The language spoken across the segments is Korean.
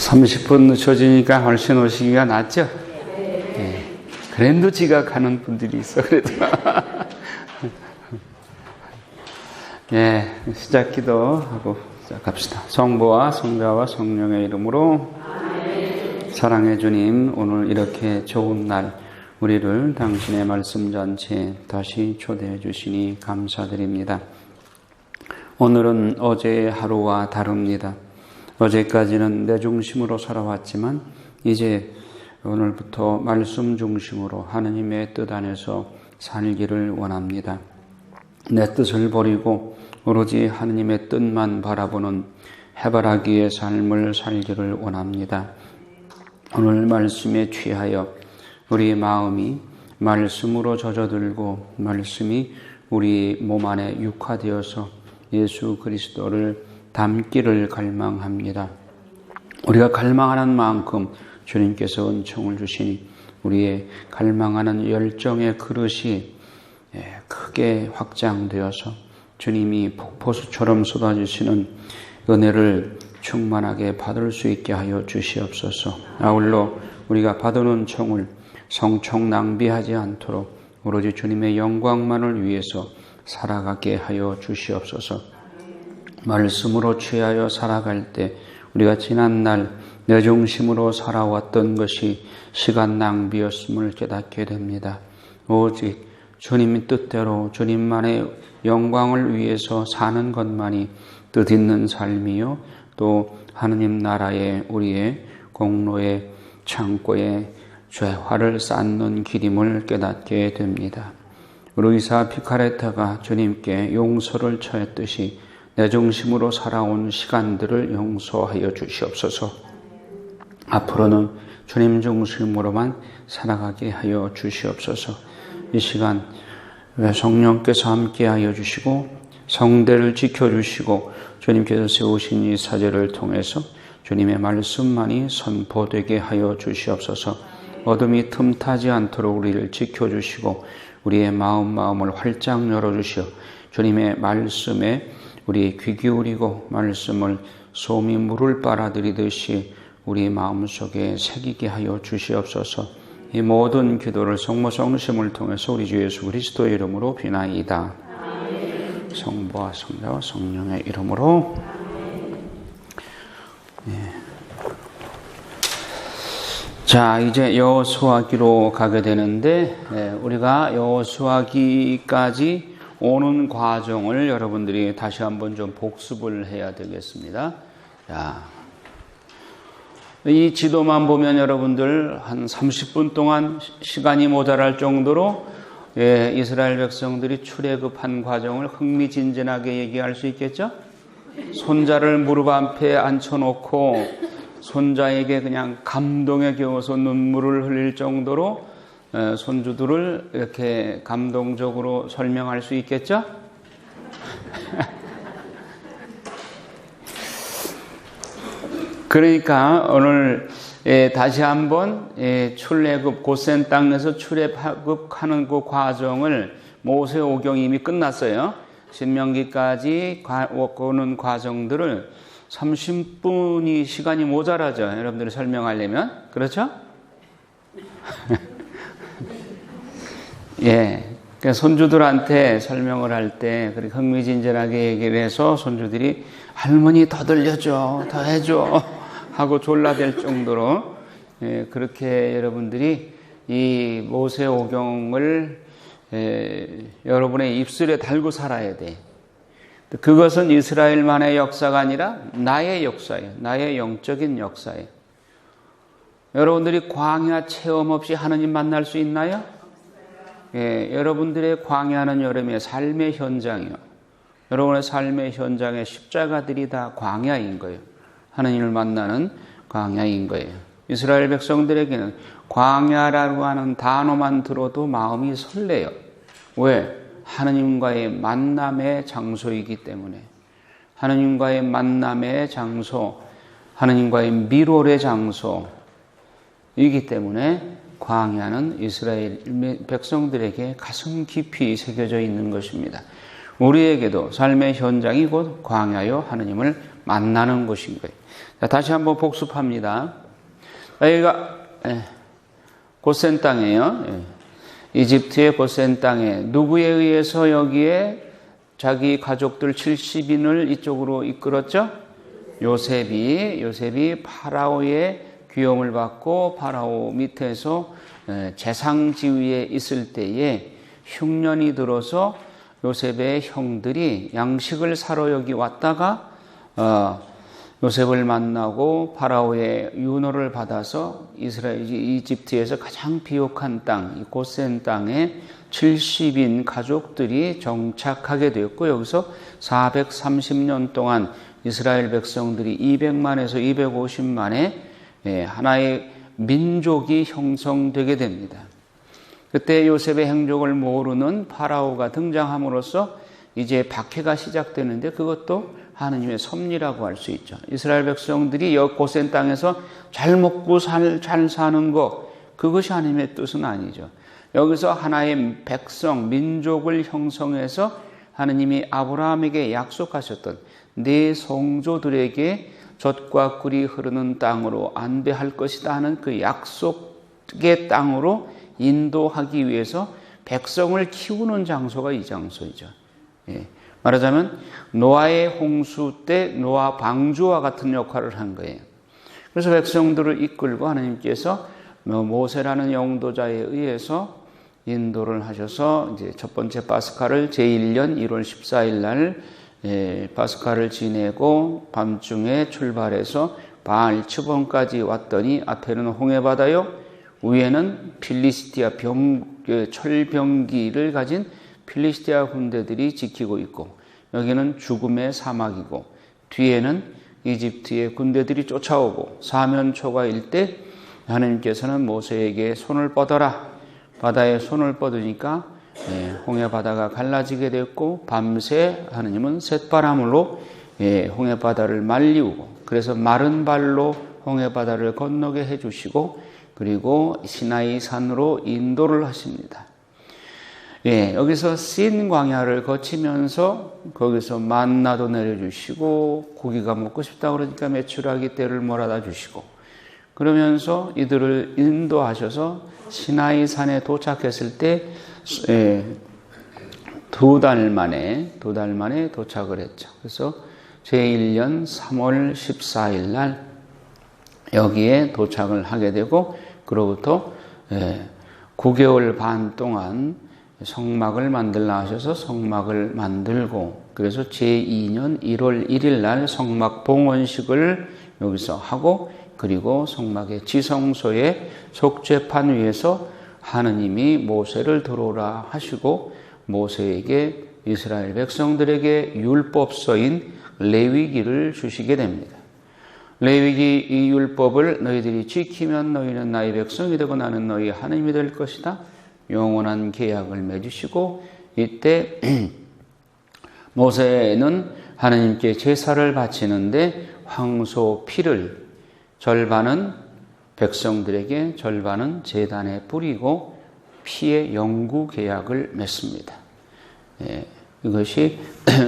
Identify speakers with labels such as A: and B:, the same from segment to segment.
A: 30분 늦춰지니까 훨씬 오시기가 낫죠? 네. 그랜드 지각하는 분들이 있어, 그래도. 예, 시작 기도하고 시작합시다. 성부와 성자와 성령의 이름으로. 사랑의 주님, 오늘 이렇게 좋은 날 우리를 당신의 말씀 잔치에 다시 초대해 주시니 감사드립니다. 오늘은 어제의 하루와 다릅니다. 어제까지는 내 중심으로 살아왔지만 이제 오늘부터 말씀 중심으로 하느님의 뜻 안에서 살기를 원합니다. 내 뜻을 버리고 오로지 하느님의 뜻만 바라보는 해바라기의 삶을 살기를 원합니다. 오늘 말씀에 취하여 우리의 마음이 말씀으로 젖어들고 말씀이 우리 몸 안에 육화되어서 예수 그리스도를 닮기를 갈망합니다. 우리가 갈망하는 만큼 주님께서 은총을 주시니 우리의 갈망하는 열정의 그릇이 크게 확장되어서 주님이 폭포수처럼 쏟아주시는 은혜를 충만하게 받을 수 있게 하여 주시옵소서. 아울러 우리가 받은 은총을 성총 낭비하지 않도록 오로지 주님의 영광만을 위해서 살아가게 하여 주시옵소서. 말씀으로 취하여 살아갈 때 우리가 지난날 내 중심으로 살아왔던 것이 시간 낭비였음을 깨닫게 됩니다. 오직 주님 뜻대로 주님만의 영광을 위해서 사는 것만이 뜻있는 삶이요 또 하느님 나라의 우리의 공로의 창고에 죄화를 쌓는 길임을 깨닫게 됩니다. 루이사 피카레타가 주님께 용서를 처했듯이 내 중심으로 살아온 시간들을 용서하여 주시옵소서. 앞으로는 주님 중심으로만 살아가게 하여 주시옵소서. 이 시간 성령께서 함께하여 주시고 성대를 지켜주시고 주님께서 세우신 이 사제를 통해서 주님의 말씀만이 선포되게 하여 주시옵소서. 어둠이 틈타지 않도록 우리를 지켜주시고 우리의 마음을 활짝 열어주시어 주님의 말씀에 우리 귀 기울이고 말씀을 솜이 물을 빨아들이듯이 우리 마음속에 새기게 하여 주시옵소서. 이 모든 기도를 성모 성심을 통해서 우리 주 예수 그리스도의 이름으로 비나이다. 성부와 성자와 성령의 이름으로. 네. 자, 이제 여호수아기로 가게 되는데 우리가 여호수아기까지 오는 과정을 여러분들이 다시 한번 좀 복습을 해야 되겠습니다. 자, 이 지도만 보면 여러분들 한 30분 동안 시간이 모자랄 정도로 이스라엘 백성들이 출애굽한 과정을 흥미진진하게 얘기할 수 있겠죠? 손자를 무릎 앞에 앉혀놓고 손자에게 그냥 감동에 겨워서 눈물을 흘릴 정도로 손주들을 이렇게 감동적으로 설명할 수 있겠죠? 그러니까 오늘 다시 한번 출애굽 고센 땅에서 출애굽하는 그 과정을 모세오경이 이미 끝났어요. 신명기까지 오는 과정들을 30분이 시간이 모자라죠. 여러분들이 설명하려면. 그렇죠? 예. 그러니까 손주들한테 설명을 할 때 그렇게 흥미진진하게 얘기를 해서 손주들이 할머니 더 들려줘, 더 해줘 하고 졸라댈 정도로 그렇게 여러분들이 이 모세오경을 여러분의 입술에 달고 살아야 돼. 그것은 이스라엘만의 역사가 아니라 나의 역사예요. 나의 영적인 역사예요. 여러분들이 광야 체험 없이 하느님 만날 수 있나요? 여러분들의 광야는 여러분의 삶의 현장이요. 여러분의 삶의 현장에 십자가들이 다 광야인 거예요. 하느님을 만나는 광야인 거예요. 이스라엘 백성들에게는 광야라고 하는 단어만 들어도 마음이 설레요. 왜? 하느님과의 만남의 장소이기 때문에. 하느님과의 만남의 장소, 하느님과의 밀월의 장소이기 때문에 광야는 이스라엘 백성들에게 가슴 깊이 새겨져 있는 것입니다. 우리에게도 삶의 현장이 곧 광야요 하느님을 만나는 곳인 거예요. 자, 다시 한번 복습합니다. 여기가 고센 땅이에요. 이집트의 고센 땅에 누구에 의해서 여기에 자기 가족들 70인을 이쪽으로 이끌었죠? 요셉이 파라오의 귀염을 받고 파라오 밑에서 재상지위에 있을 때에 흉년이 들어서 요셉의 형들이 양식을 사러 여기 왔다가 요셉을 만나고 파라오의 윤호를 받아서 이집트에서 가장 비옥한 땅, 이 고센 땅에 70인 가족들이 정착하게 되었고, 여기서 430년 동안 이스라엘 백성들이 200만에서 250만의 하나의 민족이 형성되게 됩니다. 그때 요셉의 행적을 모르는 파라오가 등장함으로써 이제 박해가 시작되는데, 그것도 하느님의 섭리라고 할 수 있죠. 이스라엘 백성들이 고센 땅에서 잘 먹고 잘 사는 것, 그것이 하나님의 뜻은 아니죠. 여기서 하나의 백성, 민족을 형성해서 하느님이 아브라함에게 약속하셨던 네 성조들에게 젖과 꿀이 흐르는 땅으로 안배할 것이다 하는 그 약속의 땅으로 인도하기 위해서 백성을 키우는 장소가 이 장소이죠. 말하자면 노아의 홍수 때 노아 방주와 같은 역할을 한 거예요. 그래서 백성들을 이끌고 하나님께서 모세라는 영도자에 의해서 인도를 하셔서 이제 첫 번째 파스카를 제1년 1월 14일 날 파스카를 지내고 밤중에 출발해서 바알 츠본까지 왔더니 앞에는 홍해바다요, 위에는 필리스티아 철병기를 가진 필리스티아 군대들이 지키고 있고, 여기는 죽음의 사막이고, 뒤에는 이집트의 군대들이 쫓아오고, 사면초가일 때 하나님께서는 모세에게 손을 뻗어라, 바다에 손을 뻗으니까 홍해바다가 갈라지게 됐고, 밤새 하나님은 쇳바람으로 홍해바다를 말리우고, 그래서 마른 발로 홍해바다를 건너게 해주시고, 그리고 시나이 산으로 인도를 하십니다. 여기서 신 광야를 거치면서 거기서 만나도 내려주시고, 고기가 먹고 싶다 그러니까 메추라기 떼를 몰아다 주시고, 그러면서 이들을 인도하셔서 시나이 산에 도착했을 때 두 달 만에 도착을 했죠. 그래서 제1년 3월 14일 날 여기에 도착을 하게 되고, 그로부터 9개월 반 동안 성막을 만들라 하셔서 성막을 만들고, 그래서 제2년 1월 1일 날 성막 봉헌식을 여기서 하고, 그리고 성막의 지성소의 속죄판 위에서 하느님이 모세를 들어오라 하시고, 모세에게 이스라엘 백성들에게 율법서인 레위기를 주시게 됩니다. 레위기 이 율법을 너희들이 지키면 너희는 나의 백성이 되고 나는 너희 하나님이 될 것이다. 영원한 계약을 맺으시고, 이때 모세는 하나님께 제사를 바치는데 황소 피를 절반은 백성들에게, 절반은 제단에 뿌리고 피의 영구 계약을 맺습니다. 이것이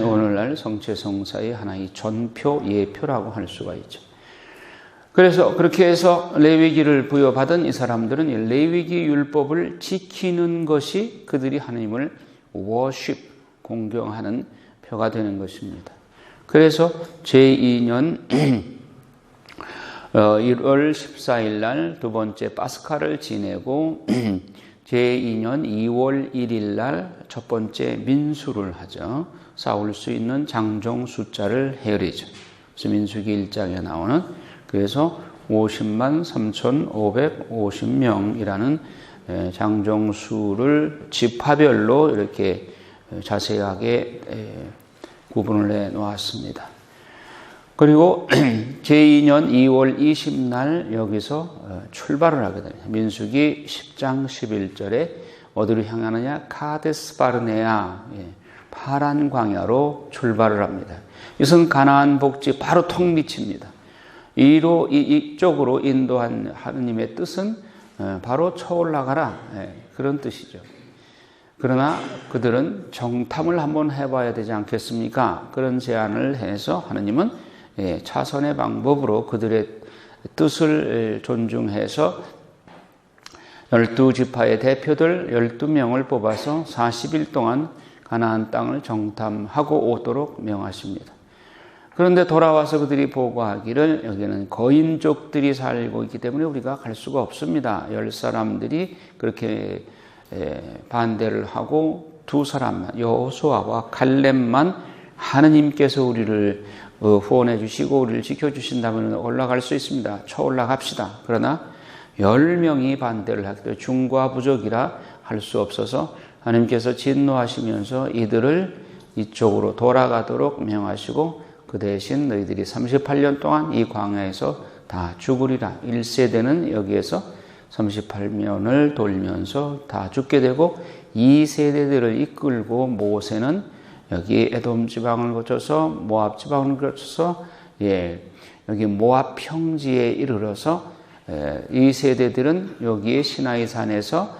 A: 오늘날 성체성사의 하나의 전표, 예표라고 할 수가 있죠. 그래서 그렇게 해서 레위기를 부여받은 이 사람들은 이 레위기 율법을 지키는 것이 그들이 하나님을 워십, 공경하는 표가 되는 것입니다. 그래서 제2년 1월 14일 날 두 번째 파스카를 지내고 제2년 2월 1일 날 첫 번째 민수를 하죠. 싸울 수 있는 장정 숫자를 헤아리죠. 그래서 민수기 1장에 나오는, 그래서 50만 3,550명이라는 장정수를 지파별로 이렇게 자세하게 구분을 해 놓았습니다. 그리고 제2년 2월 20날 여기서 출발을 하게 됩니다. 민수기 10장 11절에 어디로 향하느냐? 카데스 바르네아, 파란 광야로 출발을 합니다. 이것은 가나안 복지 바로 턱 밑입니다. 이쪽으로 인도한 하느님의 뜻은 바로 쳐올라가라, 그런 뜻이죠. 그러나 그들은 정탐을 한번 해봐야 되지 않겠습니까? 그런 제안을 해서 하느님은 차선의 방법으로 그들의 뜻을 존중해서 12지파의 대표들 12명을 뽑아서 40일 동안 가나안 땅을 정탐하고 오도록 명하십니다. 그런데 돌아와서 그들이 보고하기를 여기는 거인족들이 살고 있기 때문에 우리가 갈 수가 없습니다. 10사람들이 그렇게 반대를 하고 2사람만 여호수아와 갈렙만 하느님께서 우리를 후원해 주시고 우리를 지켜주신다면 올라갈 수 있습니다. 올라갑시다. 그러나 10명이 반대를 하기 때문에 중과부족이라 할 수 없어서 하나님께서 진노하시면서 이들을 이쪽으로 돌아가도록 명하시고 그 대신 너희들이 38년 동안 이 광야에서 다 죽으리라. 1세대는 여기에서 38년을 돌면서 다 죽게 되고 2세대들을 이끌고 모세는 여기 에돔 지방을 거쳐서 모압 지방을 거쳐서 여기 모압 평지에 이르러서 이 세대들은 여기에 시나이 산에서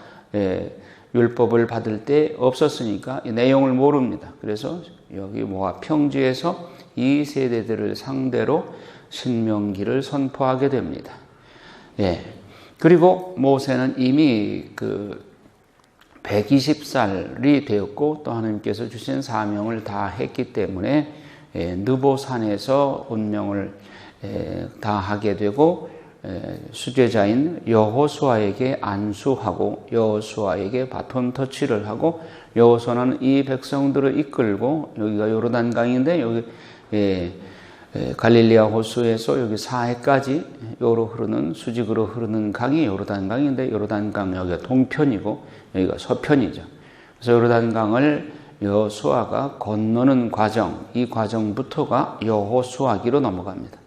A: 율법을 받을 때 없었으니까 이 내용을 모릅니다. 그래서 여기 모압 평지에서 이 세대들을 상대로 신명기를 선포하게 됩니다. 그리고 모세는 이미 120살이 되었고 또 하나님께서 주신 사명을 다 했기 때문에 느보산에서 운명을 다 하게 되고 수제자인 여호수아에게 안수하고 여호수아에게 바톤 터치를 하고 여호수아는 이 백성들을 이끌고 여기가 요르단강인데 여기 갈릴리아 호수에서 여기 사해까지 요로 흐르는 수직으로 흐르는 강이 요르단강인데 요르단강 여기가 동편이고 여기가 서편이죠. 그래서 요르단강을 여호수아가 건너는 과정, 이 과정부터가 여호수아기로 넘어갑니다.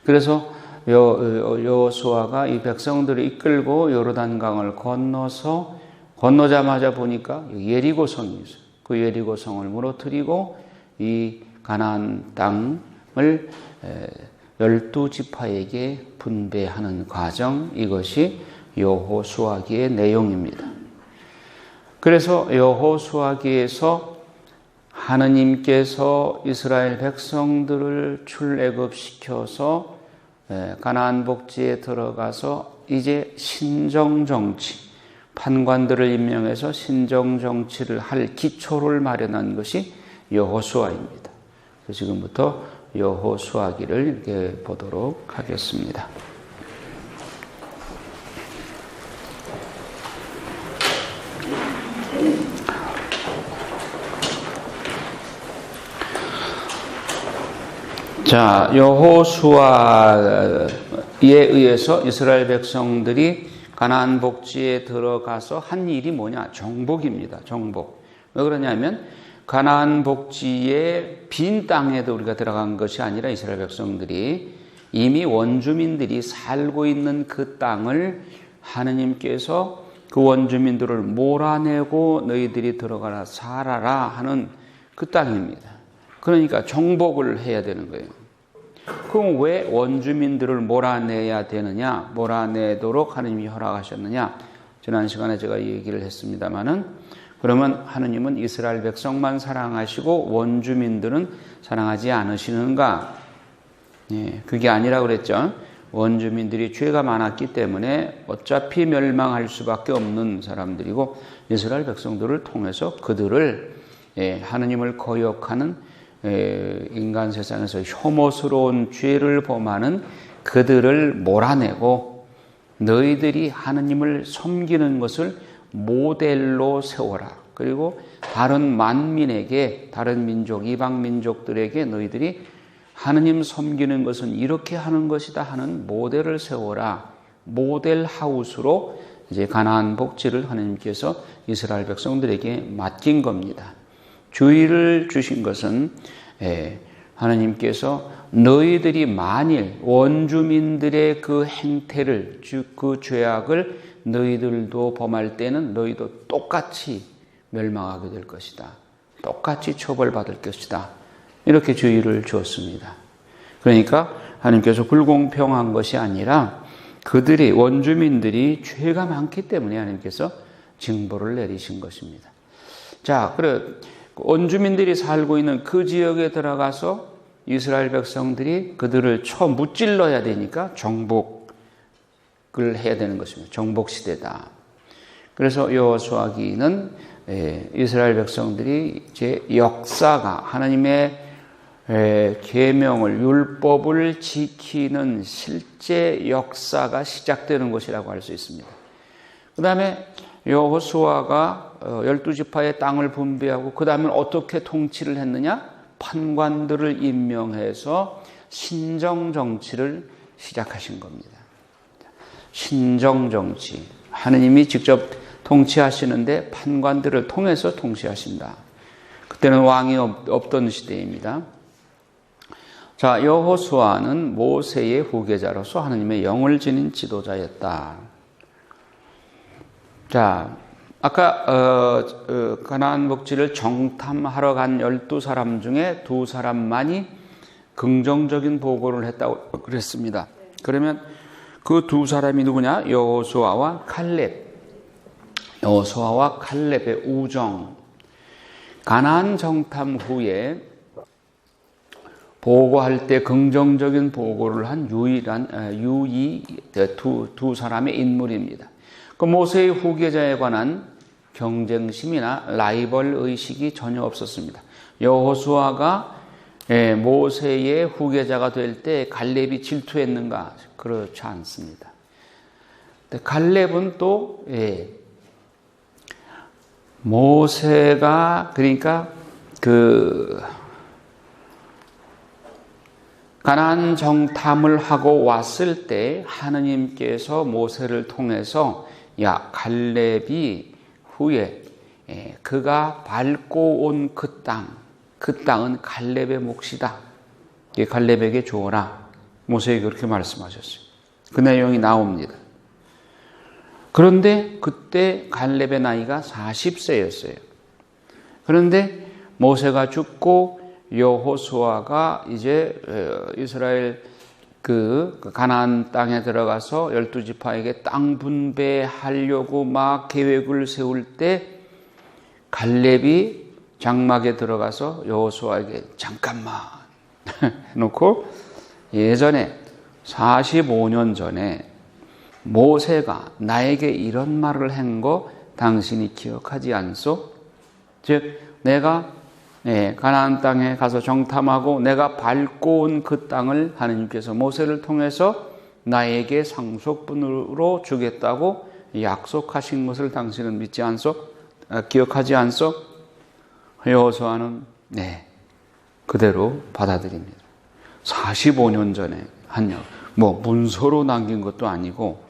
A: 그래서 여호수아가 이 백성들을 이끌고 요르단강을 건너자마자 보니까 예리고성이 있어요. 그 예리고성을 무너뜨리고 이 가나안 땅을 12지파에게 분배하는 과정, 이것이 여호수아기의 내용입니다. 그래서 여호수아기에서 하느님께서 이스라엘 백성들을 출애굽시켜서 가나안 복지에 들어가서 이제 신정정치, 판관들을 임명해서 신정정치를 할 기초를 마련한 것이 여호수아입니다. 지금부터 여호수아기를 이렇게 보도록 하겠습니다. 자, 여호수아에 의해서 이스라엘 백성들이 가나안 복지에 들어가서 한 일이 뭐냐? 정복입니다. 정복. 왜 그러냐면 가나안 복지의 빈 땅에도 우리가 들어간 것이 아니라 이스라엘 백성들이 이미 원주민들이 살고 있는 그 땅을 하느님께서 그 원주민들을 몰아내고 너희들이 들어가라 살아라 하는 그 땅입니다. 그러니까 정복을 해야 되는 거예요. 그럼 왜 원주민들을 몰아내야 되느냐? 몰아내도록 하느님이 허락하셨느냐? 지난 시간에 제가 이 얘기를 했습니다마는 그러면 하느님은 이스라엘 백성만 사랑하시고 원주민들은 사랑하지 않으시는가? 그게 아니라 그랬죠. 원주민들이 죄가 많았기 때문에 어차피 멸망할 수밖에 없는 사람들이고 이스라엘 백성들을 통해서 그들을 하느님을 거역하는 인간 세상에서 혐오스러운 죄를 범하는 그들을 몰아내고 너희들이 하느님을 섬기는 것을 모델로 세워라. 그리고 다른 만민에게, 다른 민족, 이방 민족들에게 너희들이 하느님 섬기는 것은 이렇게 하는 것이다 하는 모델을 세워라. 모델 하우스로 이제 가나안 복지를 하느님께서 이스라엘 백성들에게 맡긴 겁니다. 주의를 주신 것은 하나님께서 너희들이 만일 원주민들의 그 행태를, 그 죄악을 너희들도 범할 때는 너희도 똑같이 멸망하게 될 것이다. 똑같이 처벌받을 것이다. 이렇게 주의를 주었습니다. 그러니까 하나님께서 불공평한 것이 아니라 그들이 원주민들이 죄가 많기 때문에 하나님께서 징벌을 내리신 것입니다. 자, 그래 원주민들이 살고 있는 그 지역에 들어가서 이스라엘 백성들이 그들을 무찔러야 되니까 정복을 해야 되는 것입니다. 정복 시대다. 그래서 여호수아기는 이스라엘 백성들이 이제 역사가 하나님의 계명을 율법을 지키는 실제 역사가 시작되는 것이라고 할 수 있습니다. 그 다음에 여호수아가 12지파의 땅을 분배하고 그 다음에 어떻게 통치를 했느냐? 판관들을 임명해서 신정정치를 시작하신 겁니다. 신정정치. 하느님이 직접 통치하시는데 판관들을 통해서 통치하신다. 그때는 왕이 없던 시대입니다. 자, 여호수아는 모세의 후계자로서 하느님의 영을 지닌 지도자였다. 자, 아까 가나안 복지를 정탐하러 간 12사람 중에 2사람만이 긍정적인 보고를 했다고 그랬습니다. 그러면 그 2사람이 누구냐? 여호수아와 칼렙. 여호수아와 칼렙의 우정. 가나안 정탐 후에 보고할 때 긍정적인 보고를 한 두 사람의 인물입니다. 그 모세의 후계자에 관한 경쟁심이나 라이벌 의식이 전혀 없었습니다. 여호수아가 모세의 후계자가 될 때 갈렙이 질투했는가? 그렇지 않습니다. 갈렙은 또 모세가 그러니까 가나안 정탐을 하고 왔을 때 하느님께서 모세를 통해서 야, 갈렙이 후에 그가 밟고 온 그 땅은 갈렙의 몫이다. 갈렙에게 주어라. 모세에게 그렇게 말씀하셨어요. 그 내용이 나옵니다. 그런데 그때 갈렙의 나이가 40세였어요. 그런데 모세가 죽고 여호수아가 이제 이스라엘 가나안 땅에 들어가서 12지파에게 땅 분배하려고 막 계획을 세울 때 갈렙이 장막에 들어가서 여호수아에게 잠깐만 해놓고 예전에 45년 전에 모세가 나에게 이런 말을 한 거 당신이 기억하지 않소? 즉 내가 가나안 땅에 가서 정탐하고 내가 밟고 온 그 땅을 하느님께서 모세를 통해서 나에게 상속분으로 주겠다고 약속하신 것을 당신은 믿지 않소? 기억하지 않소? 여호수아는 그대로 받아들입니다. 45년 전에 문서로 남긴 것도 아니고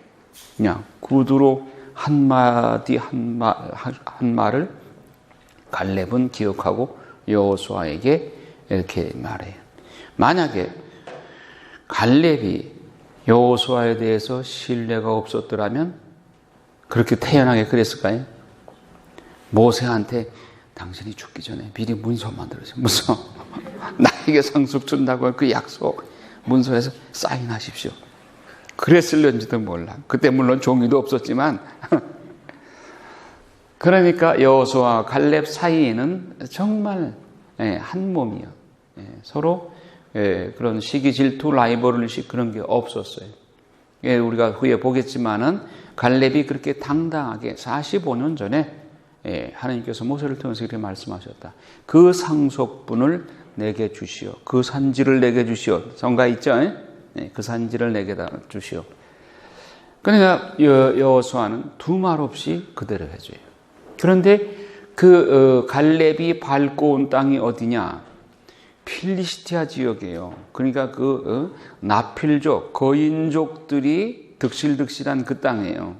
A: 그냥 구두로 한마디 한 말을 갈렙은 기억하고 여호수아에게 이렇게 말해요. 만약에 갈렙이 여호수아에 대해서 신뢰가 없었더라면 그렇게 태연하게 그랬을까요? 모세한테 당신이 죽기 전에 미리 문서 만들어서 문서 나에게 상속 준다고 그 약속 문서에서 사인하십시오. 그랬을런지도 몰라. 그때 물론 종이도 없었지만 그러니까 여호수아와 갈렙 사이에는 정말 한 몸이요. 서로 그런 시기 질투 라이벌의식 그런 게 없었어요. 우리가 후에 보겠지만은 갈렙이 그렇게 당당하게 45년 전에 하나님께서 모세를 통해서 이렇게 말씀하셨다. 그 상속분을 내게 주시오. 그 산지를 내게 주시오. 성가 있죠? 그 산지를 내게 주시오. 그러니까 여호수아는 두 말 없이 그대로 해줘요. 그런데 갈렙이 밟고 온 땅이 어디냐? 필리스티아 지역이에요. 그러니까 나필족, 거인족들이 득실득실한 그 땅이에요.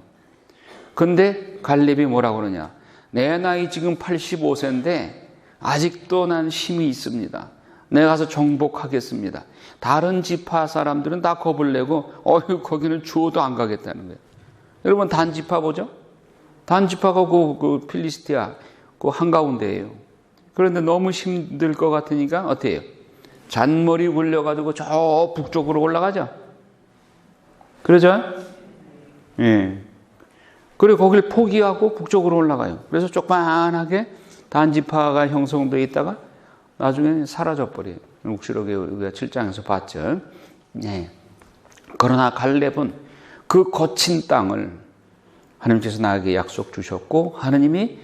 A: 근데 갈렙이 뭐라고 그러냐? 내 나이 지금 85세인데 아직도 난 힘이 있습니다. 내가 가서 정복하겠습니다. 다른 지파 사람들은 다 겁을 내고 거기는 주어도 안 가겠다는 거예요. 여러분 단지파 보죠? 단지파가 그 필리스티아 그 한가운데예요. 그런데 너무 힘들 것 같으니까 어때요? 잔머리 굴려가지고 저 북쪽으로 올라가죠. 그러죠? 예. 그리고 거기를 포기하고 북쪽으로 올라가요. 그래서 조그만하게 단지파가 형성되어 있다가 나중에 사라져 버려요. 묵시록에 우리가 7장에서 봤죠. 네. 그러나 갈렙은 그 거친 땅을 하나님께서 나에게 약속 주셨고 하나님이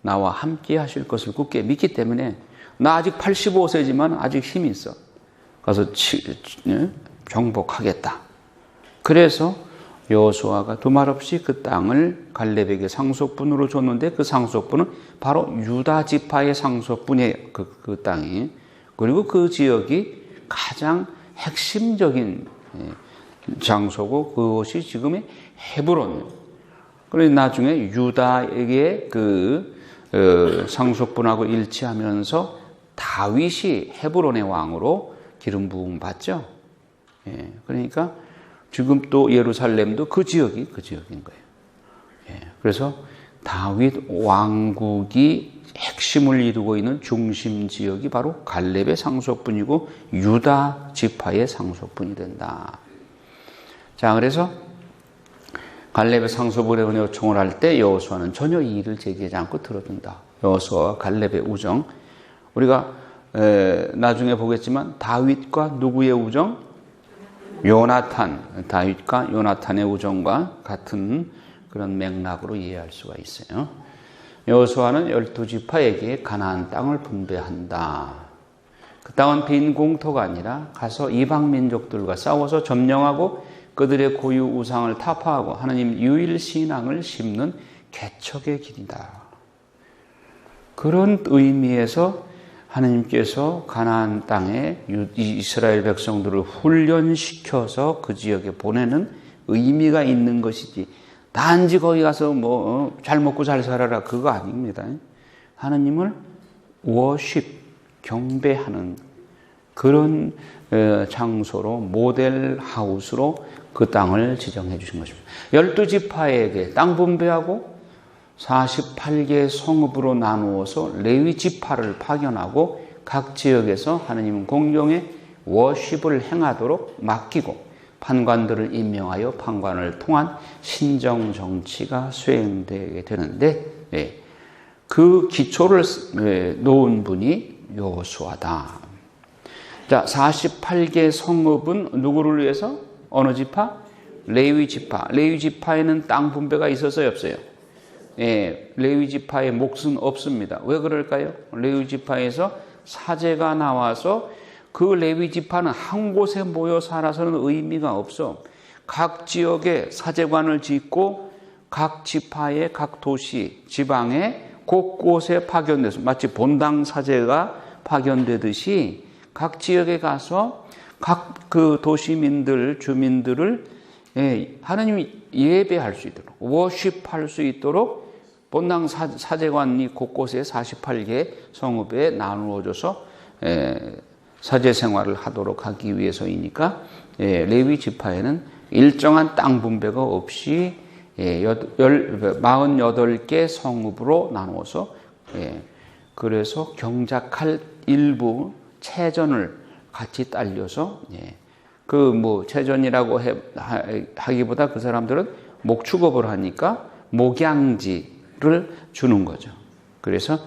A: 나와 함께 하실 것을 굳게 믿기 때문에 나 아직 85세지만 아직 힘이 있어. 가서 정복하겠다. 그래서 여호수아가 두말 없이 그 땅을 갈렙에게 상속분으로 줬는데 그 상속분은 바로 유다 지파의 상속분이에요. 그 땅이. 그리고 그 지역이 가장 핵심적인 장소고 그것이 지금의 헤브론. 그래서 나중에 유다에게 그 상속분하고 일치하면서 다윗이 헤브론의 왕으로 기름 부음 받죠. 예, 그러니까 지금 또 예루살렘도 그 지역인 거예요. 예, 그래서 다윗 왕국이 핵심을 이루고 있는 중심 지역이 바로 갈렙의 상속분이고 유다 지파의 상속분이 된다. 자, 그래서 갈렙의 상속분에 요청을 할 때 여호수아는 전혀 이의를 제기하지 않고 들어준다. 여호수아와 갈렙의 우정. 우리가 나중에 보겠지만 다윗과 누구의 우정? 요나탄. 다윗과 요나탄의 우정과 같은 그런 맥락으로 이해할 수가 있어요. 여호수아는 12지파에게 가나안 땅을 분배한다. 그 땅은 빈 공터가 아니라 가서 이방 민족들과 싸워서 점령하고 그들의 고유 우상을 타파하고 하나님 유일 신앙을 심는 개척의 길이다. 그런 의미에서 하나님께서 가나안 땅에 이스라엘 백성들을 훈련시켜서 그 지역에 보내는 의미가 있는 것이지 단지 거기 가서 잘 먹고 잘 살아라 그거 아닙니다. 하나님을 워십, 경배하는 그런 장소로 모델 하우스로 그 땅을 지정해 주신 것입니다. 12지파에게 땅 분배하고 48개 성읍으로 나누어서 레위 지파를 파견하고 각 지역에서 하나님 공경의 워십을 행하도록 맡기고 판관들을 임명하여 판관을 통한 신정 정치가 수행되게 되는데 그 기초를 놓은 분이 여호수아다. 자, 48개 성읍은 누구를 위해서? 어느 지파? 레위 지파. 레위 지파에는 땅 분배가 있었어요, 없어요? 예, 레위 지파의 몫은 없습니다. 왜 그럴까요? 레위 지파에서 사제가 나와서 그 레위 지파는 한 곳에 모여 살아서는 의미가 없어. 각 지역에 사제관을 짓고 각 지파의 각 도시, 지방에 곳곳에 파견돼서 마치 본당 사제가 파견되듯이 각 지역에 가서 각 그 도시민들, 주민들을 하나님이 예배할 수 있도록, 워십할 수 있도록 본당 사제관이 곳곳에 48개 성읍에 나누어져서 사제 생활을 하도록 하기 위해서이니까 레위 지파에는 일정한 땅 분배가 없이 48개 성읍으로 나누어서 그래서 경작할 일부 체전을 같이 딸려서 체전이라고 하기보다 그 사람들은 목축업을 하니까 목양지를 주는 거죠. 그래서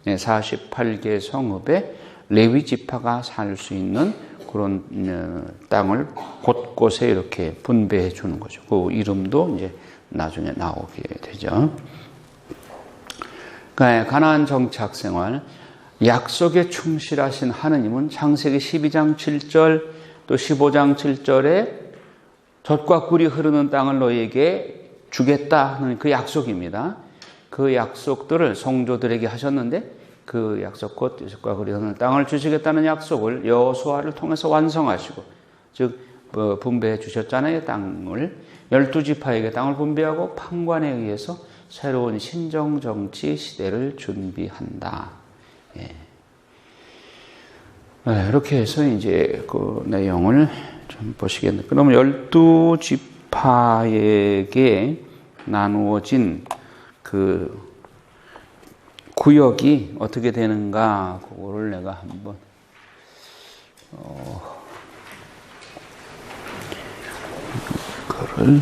A: 48개 성읍에 레위 지파가 살 수 있는 그런 땅을 곳곳에 이렇게 분배해 주는 거죠. 그 이름도 이제 나중에 나오게 되죠. 가나안 정착 생활, 약속에 충실하신 하느님은 창세기 12장 7절 또 15장 7절에 젖과 꿀이 흐르는 땅을 너희에게 주겠다 하는 그 약속입니다. 그 약속들을 성도들에게 하셨는데 그 약속 곧 젖과 꿀이 흐르는 땅을 주시겠다는 약속을 여호수아를 통해서 완성하시고 즉 분배해 주셨잖아요. 땅을 12지파에게 땅을 분배하고 판관에 의해서 새로운 신정정치 시대를 준비한다. 이렇게 해서 이제 그 내용을 좀 보시겠네요. 그러면 12지파에게 나누어진 그 구역이 어떻게 되는가, 그거를 내가 한번, 그거를,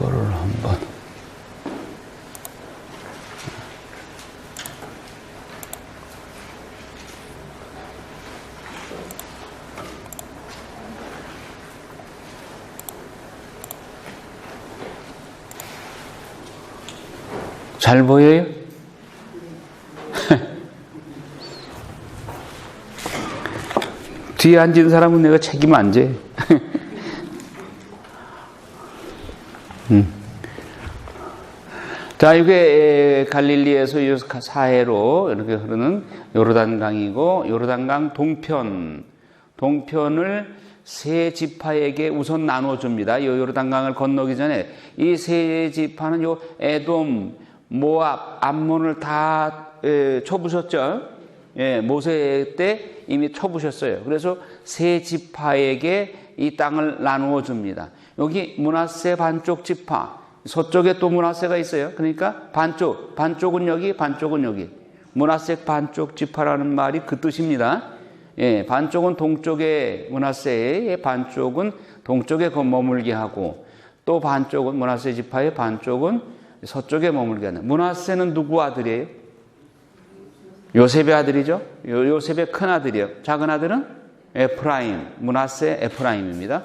A: 이거를 한번 잘 보여요? 뒤에 앉은 사람은 내가 책임 안 져. 자, 이게 갈릴리에서 사해로 이렇게 흐르는 요르단강이고, 요르단강 동편을 세 지파에게 우선 나눠줍니다. 이 요르단강을 건너기 전에 이 세 지파는 요 에돔, 모압, 암몬을 다 쳐부셨죠. 예, 모세 때 이미 쳐부셨어요. 그래서 세 지파에게 이 땅을 나누어 줍니다. 여기 므낫세 반쪽 지파, 서쪽에 또 므낫세가 있어요. 그러니까 반쪽은 여기, 반쪽은 여기. 므낫세 반쪽 지파라는 말이 그 뜻입니다. 예, 반쪽은 동쪽에 므낫세의 반쪽은 동쪽에 머물게 하고, 또 반쪽은 므낫세 지파의 반쪽은 서쪽에 머물게 하는. 므낫세는 누구 아들이에요? 요셉의 아들이죠. 요셉의 큰 아들이요. 작은 아들은 에프라임, 므낫세 에프라임입니다.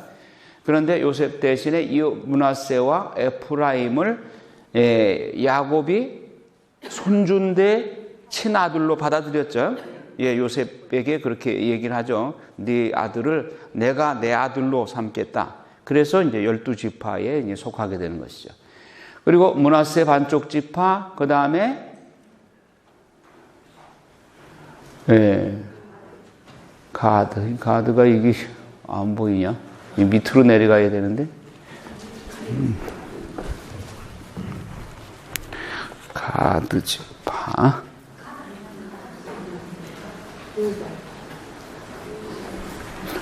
A: 그런데 요셉 대신에 이 므낫세와 에프라임을 야곱이 손주인데 친아들로 받아들였죠. 예, 요셉에게 그렇게 얘기를 하죠. 네 아들을 내가 내 아들로 삼겠다. 그래서 이제 12지파에 이제 속하게 되는 것이죠. 그리고 므낫세 반쪽 지파, 그 다음에 가드가 이게 안 보이냐? 이 밑으로 내려가야 되는데. 가드 지파.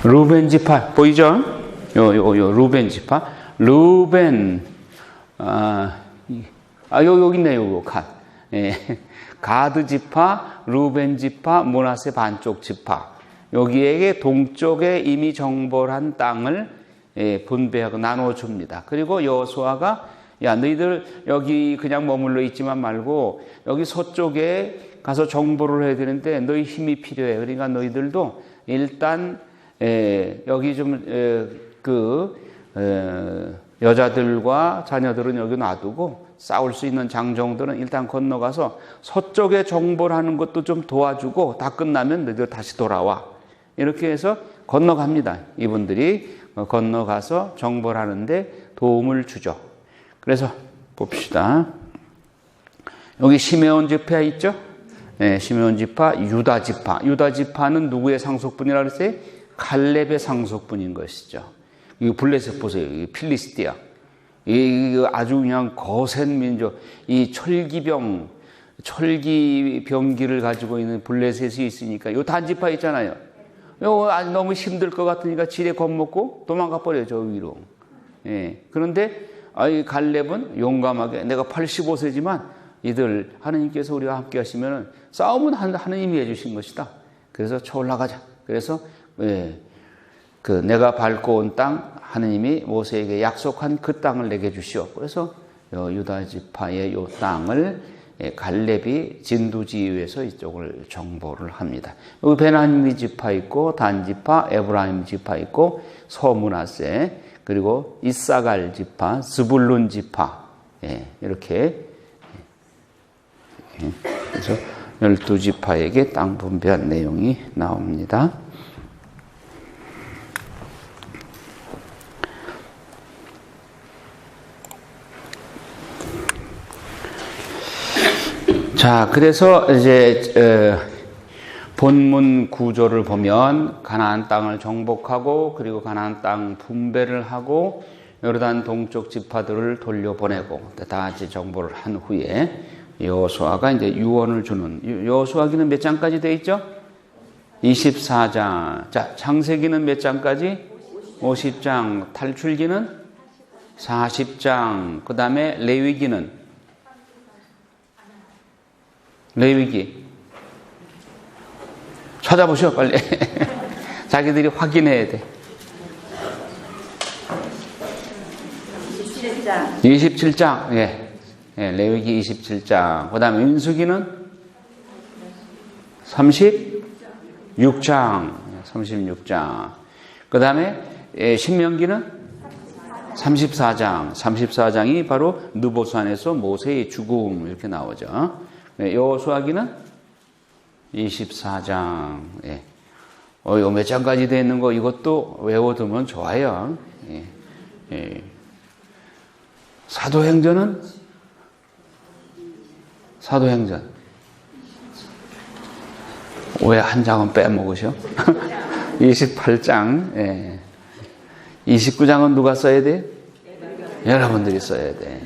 A: 루벤 지파 보이죠? 요 루벤 지파. 루벤 여기 있네요. 가드 지파, 루벤 지파, 므낫세 반쪽 지파. 여기에게 동쪽에 이미 정벌한 땅을 분배하고 나눠 줍니다. 그리고 여호수아가 야, 너희들 여기 그냥 머물러 있지만 말고 여기 서쪽에 가서 정벌을 해야 되는데 너희 힘이 필요해. 그러니까 너희들도 일단 여기 좀 여자들과 자녀들은 여기 놔두고 싸울 수 있는 장정들은 일단 건너가서 서쪽에 정벌하는 것도 좀 도와주고 다 끝나면 너희들 다시 돌아와. 이렇게 해서 건너갑니다. 이분들이 건너가서 정벌하는데 도움을 주죠. 그래서 봅시다. 여기 시메온 지파 있죠? 네, 시메온 지파, 유다 지파. 유다 지파는 누구의 상속분이라고 그랬어요? 갈렙의 상속분인 것이죠. 이 블레셋 보세요. 이 필리스티아. 이 아주 그냥 거센 민족. 이 철기병기를 가지고 있는 블레셋이 있으니까 이 단지파 있잖아요. 이거 아주 너무 힘들 것 같으니까 지레 겁먹고 도망가 버려요, 저 위로. 예. 그런데 이 갈렙은 용감하게 내가 85세지만 이들 하나님께서 우리와 함께 하시면 싸움은 하나님이 해주신 것이다. 그래서 쳐 올라가자. 그래서 내가 밟고 온 땅 하나님이 모세에게 약속한 그 땅을 내게 주시오. 그래서 유다 지파의 이 땅을 갈렙이 진두지휘에서 이쪽을 정보를 합니다. 여기 베냐민 지파 있고 단 지파, 에브라임 지파 있고 서므낫세, 그리고 이사갈 지파, 스불룬 지파, 이렇게 그래서 12지파에게 땅 분배한 내용이 나옵니다. 자, 그래서 이제 본문 구조를 보면 가나안 땅을 정복하고 그리고 가나안 땅 분배를 하고 요르단 동쪽 지파들을 돌려보내고 다 같이 정보를 한 후에 여호수아가 이제 유언을 주는, 여호수아기는 몇 장까지 돼 있죠? 24장. 자, 창세기는 몇 장까지? 50장. 탈출기는 40장. 그 다음에 레위기는 레위기 찾아보셔 빨리. 자기들이 확인해야 돼. 27장. 레위기 27장. 그 다음에 민수기는 36장. 그 다음에 신명기는 34장이 바로 느보산에서 모세의 죽음 이렇게 나오죠. 여호수아기는 24장. 예. 요 몇 장까지 되어 있는 거 이것도 외워두면 좋아요. 예. 예. 사도행전 왜 한 장은 빼먹으셔? 28장. 예. 29장은 누가 써야 돼? 여러분들이 써야 돼.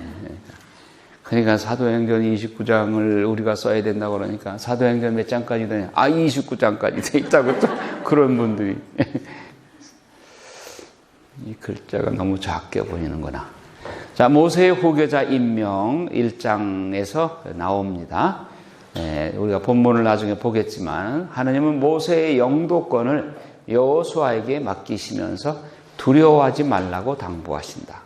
A: 그러니까 사도행전 29장을 우리가 써야 된다고 그러니까 사도행전 몇 장까지 되냐? 29장까지 돼 있다고 또 그런 분들이. 이 글자가 너무 작게 보이는구나. 자, 모세의 후계자 임명 1장에서 나옵니다. 우리가 본문을 나중에 보겠지만 하나님은 모세의 영도권을 여호수아에게 맡기시면서 두려워하지 말라고 당부하신다.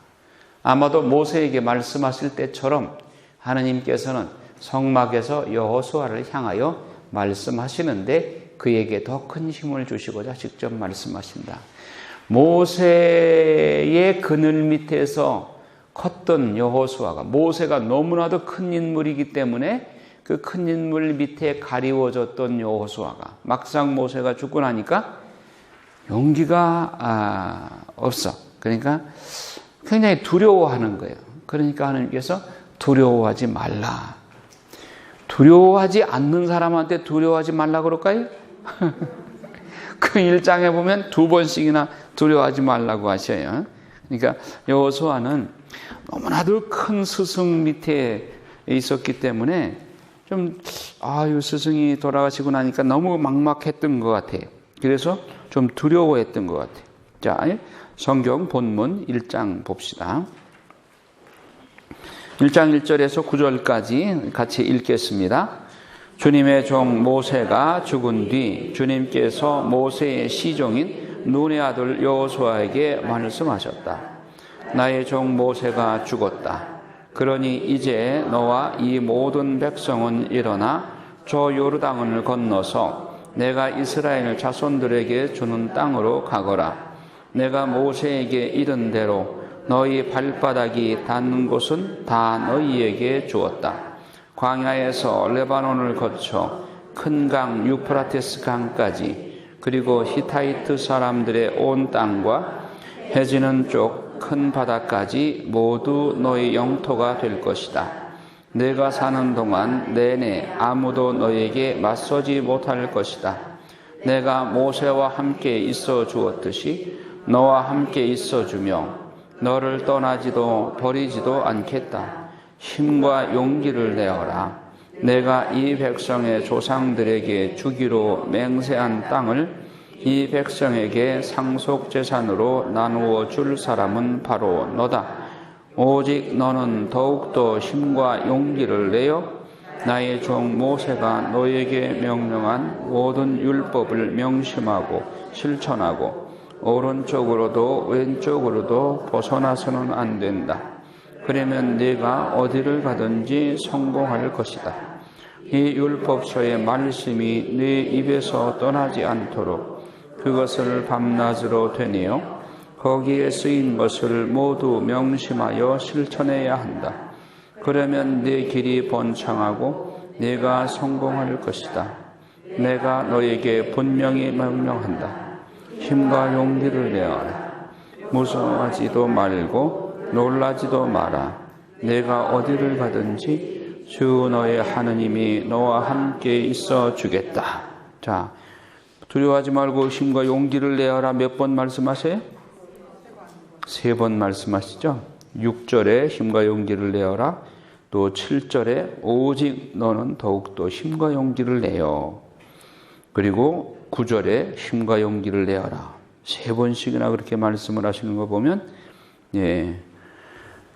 A: 아마도 모세에게 말씀하실 때처럼 하나님께서는 성막에서 여호수아를 향하여 말씀하시는데 그에게 더 큰 힘을 주시고자 직접 말씀하신다. 모세의 그늘 밑에서 컸던 여호수아가, 모세가 너무나도 큰 인물이기 때문에 그 큰 인물 밑에 가리워졌던 여호수아가 막상 모세가 죽고 나니까 용기가 없어. 그러니까 굉장히 두려워하는 거예요. 그러니까 하나님께서 두려워하지 말라. 두려워하지 않는 사람한테 두려워하지 말라 그럴까요? 그 1장에 보면 2번씩이나 두려워하지 말라고 하셔요. 그러니까 여호수아는 너무나도 큰 스승 밑에 있었기 때문에 좀 이 스승이 돌아가시고 나니까 너무 막막했던 것 같아요. 그래서 좀 두려워했던 것 같아요. 자, 성경 본문 1장 봅시다. 1장 1절에서 9절까지 같이 읽겠습니다. 주님의 종 모세가 죽은 뒤 주님께서 모세의 시종인 눈의 아들 여호수아에게 말씀하셨다. 나의 종 모세가 죽었다. 그러니 이제 너와 이 모든 백성은 일어나 저 요르단을 건너서 내가 이스라엘 자손들에게 주는 땅으로 가거라. 내가 모세에게 이른 대로 너희 발바닥이 닿는 곳은 다 너희에게 주었다. 광야에서 레바논을 거쳐 큰 강 유프라테스 강까지 그리고 히타이트 사람들의 온 땅과 해지는 쪽 큰 바다까지 모두 너희 영토가 될 것이다. 내가 사는 동안 내내 아무도 너에게 맞서지 못할 것이다. 내가 모세와 함께 있어 주었듯이 너와 함께 있어 주며 너를 떠나지도 버리지도 않겠다. 힘과 용기를 내어라. 내가 이 백성의 조상들에게 주기로 맹세한 땅을 이 백성에게 상속재산으로 나누어 줄 사람은 바로 너다. 오직 너는 더욱더 힘과 용기를 내어 나의 종 모세가 너에게 명령한 모든 율법을 명심하고 실천하고 오른쪽으로도 왼쪽으로도 벗어나서는 안 된다. 그러면 네가 어디를 가든지 성공할 것이다. 이 율법서의 말씀이 네 입에서 떠나지 않도록 그것을 밤낮으로 되뇌어 거기에 쓰인 것을 모두 명심하여 실천해야 한다. 그러면 네 길이 번창하고 네가 성공할 것이다. 내가 너에게 분명히 명령한다. 힘과 용기를 내어라. 무서워하지도 말고 놀라지도 마라. 내가 어디를 가든지 주 너의 하느님이 너와 함께 있어 주겠다. 자, 두려워하지 말고 힘과 용기를 내어라. 몇 번 말씀하세요? 3번 말씀하시죠? 6절에 힘과 용기를 내어라. 또 7절에 오직 너는 더욱더 힘과 용기를 내어. 그리고 9절에 힘과 용기를 내어라. 3번씩이나 그렇게 말씀을 하시는 거 보면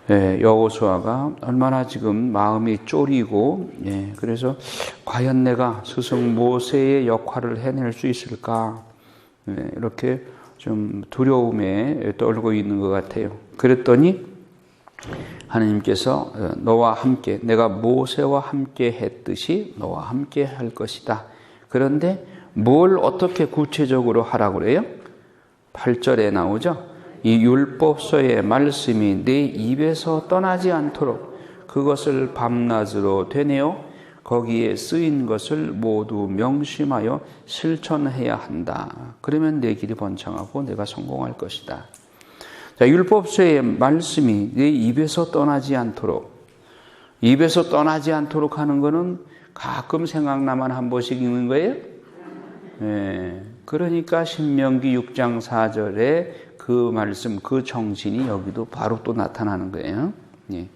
A: 여호수아가 얼마나 지금 마음이 쫄이고 그래서 과연 내가 스승 모세의 역할을 해낼 수 있을까 이렇게 좀 두려움에 떨고 있는 것 같아요. 그랬더니 하나님께서 너와 함께 내가 모세와 함께 했듯이 너와 함께 할 것이다. 그런데 뭘 어떻게 구체적으로 하라고 그래요? 8절에 나오죠. 이 율법서의 말씀이 내 입에서 떠나지 않도록 그것을 밤낮으로 되뇌어 거기에 쓰인 것을 모두 명심하여 실천해야 한다. 그러면 내 길이 번창하고 내가 성공할 것이다. 자, 율법서의 말씀이 내 입에서 떠나지 않도록, 입에서 떠나지 않도록 하는 것은 가끔 생각나만 한 번씩 읽는 거예요? 네. 그러니까 신명기 6장 4절에 그 말씀, 그 정신이 여기도 바로 또 나타나는 거예요. 네.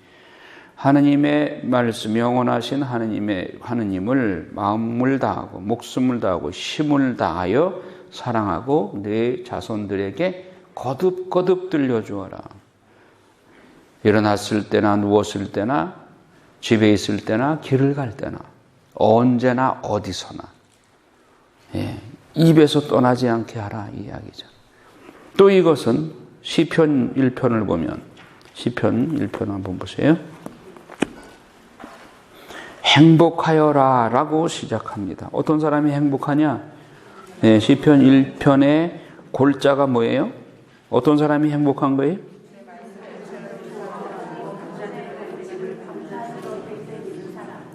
A: 하느님의 말씀, 영원하신 하느님을 마음을 다하고 목숨을 다하고 힘을 다하여 사랑하고 내 자손들에게 거듭거듭 들려주어라. 일어났을 때나 누웠을 때나 집에 있을 때나 길을 갈 때나 언제나 어디서나 입에서 떠나지 않게 하라 이 이야기죠. 또 이것은 시편 1편을 보면 시편 1편 한번 보세요. 행복하여라 라고 시작합니다. 어떤 사람이 행복하냐? 시편 1편의 골자가 뭐예요? 어떤 사람이 행복한 거예요?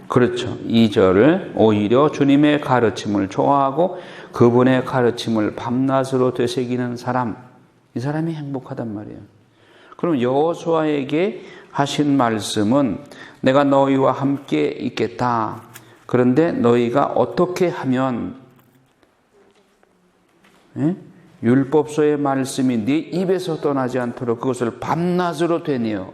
A: 그렇죠. 2절을 오히려 주님의 가르침을 좋아하고 그분의 가르침을 밤낮으로 되새기는 사람, 이 사람이 행복하단 말이에요. 그럼 여호수아에게 하신 말씀은 내가 너희와 함께 있겠다. 그런데 너희가 어떻게 하면 율법서의 말씀이 네 입에서 떠나지 않도록 그것을 밤낮으로 되뇌어.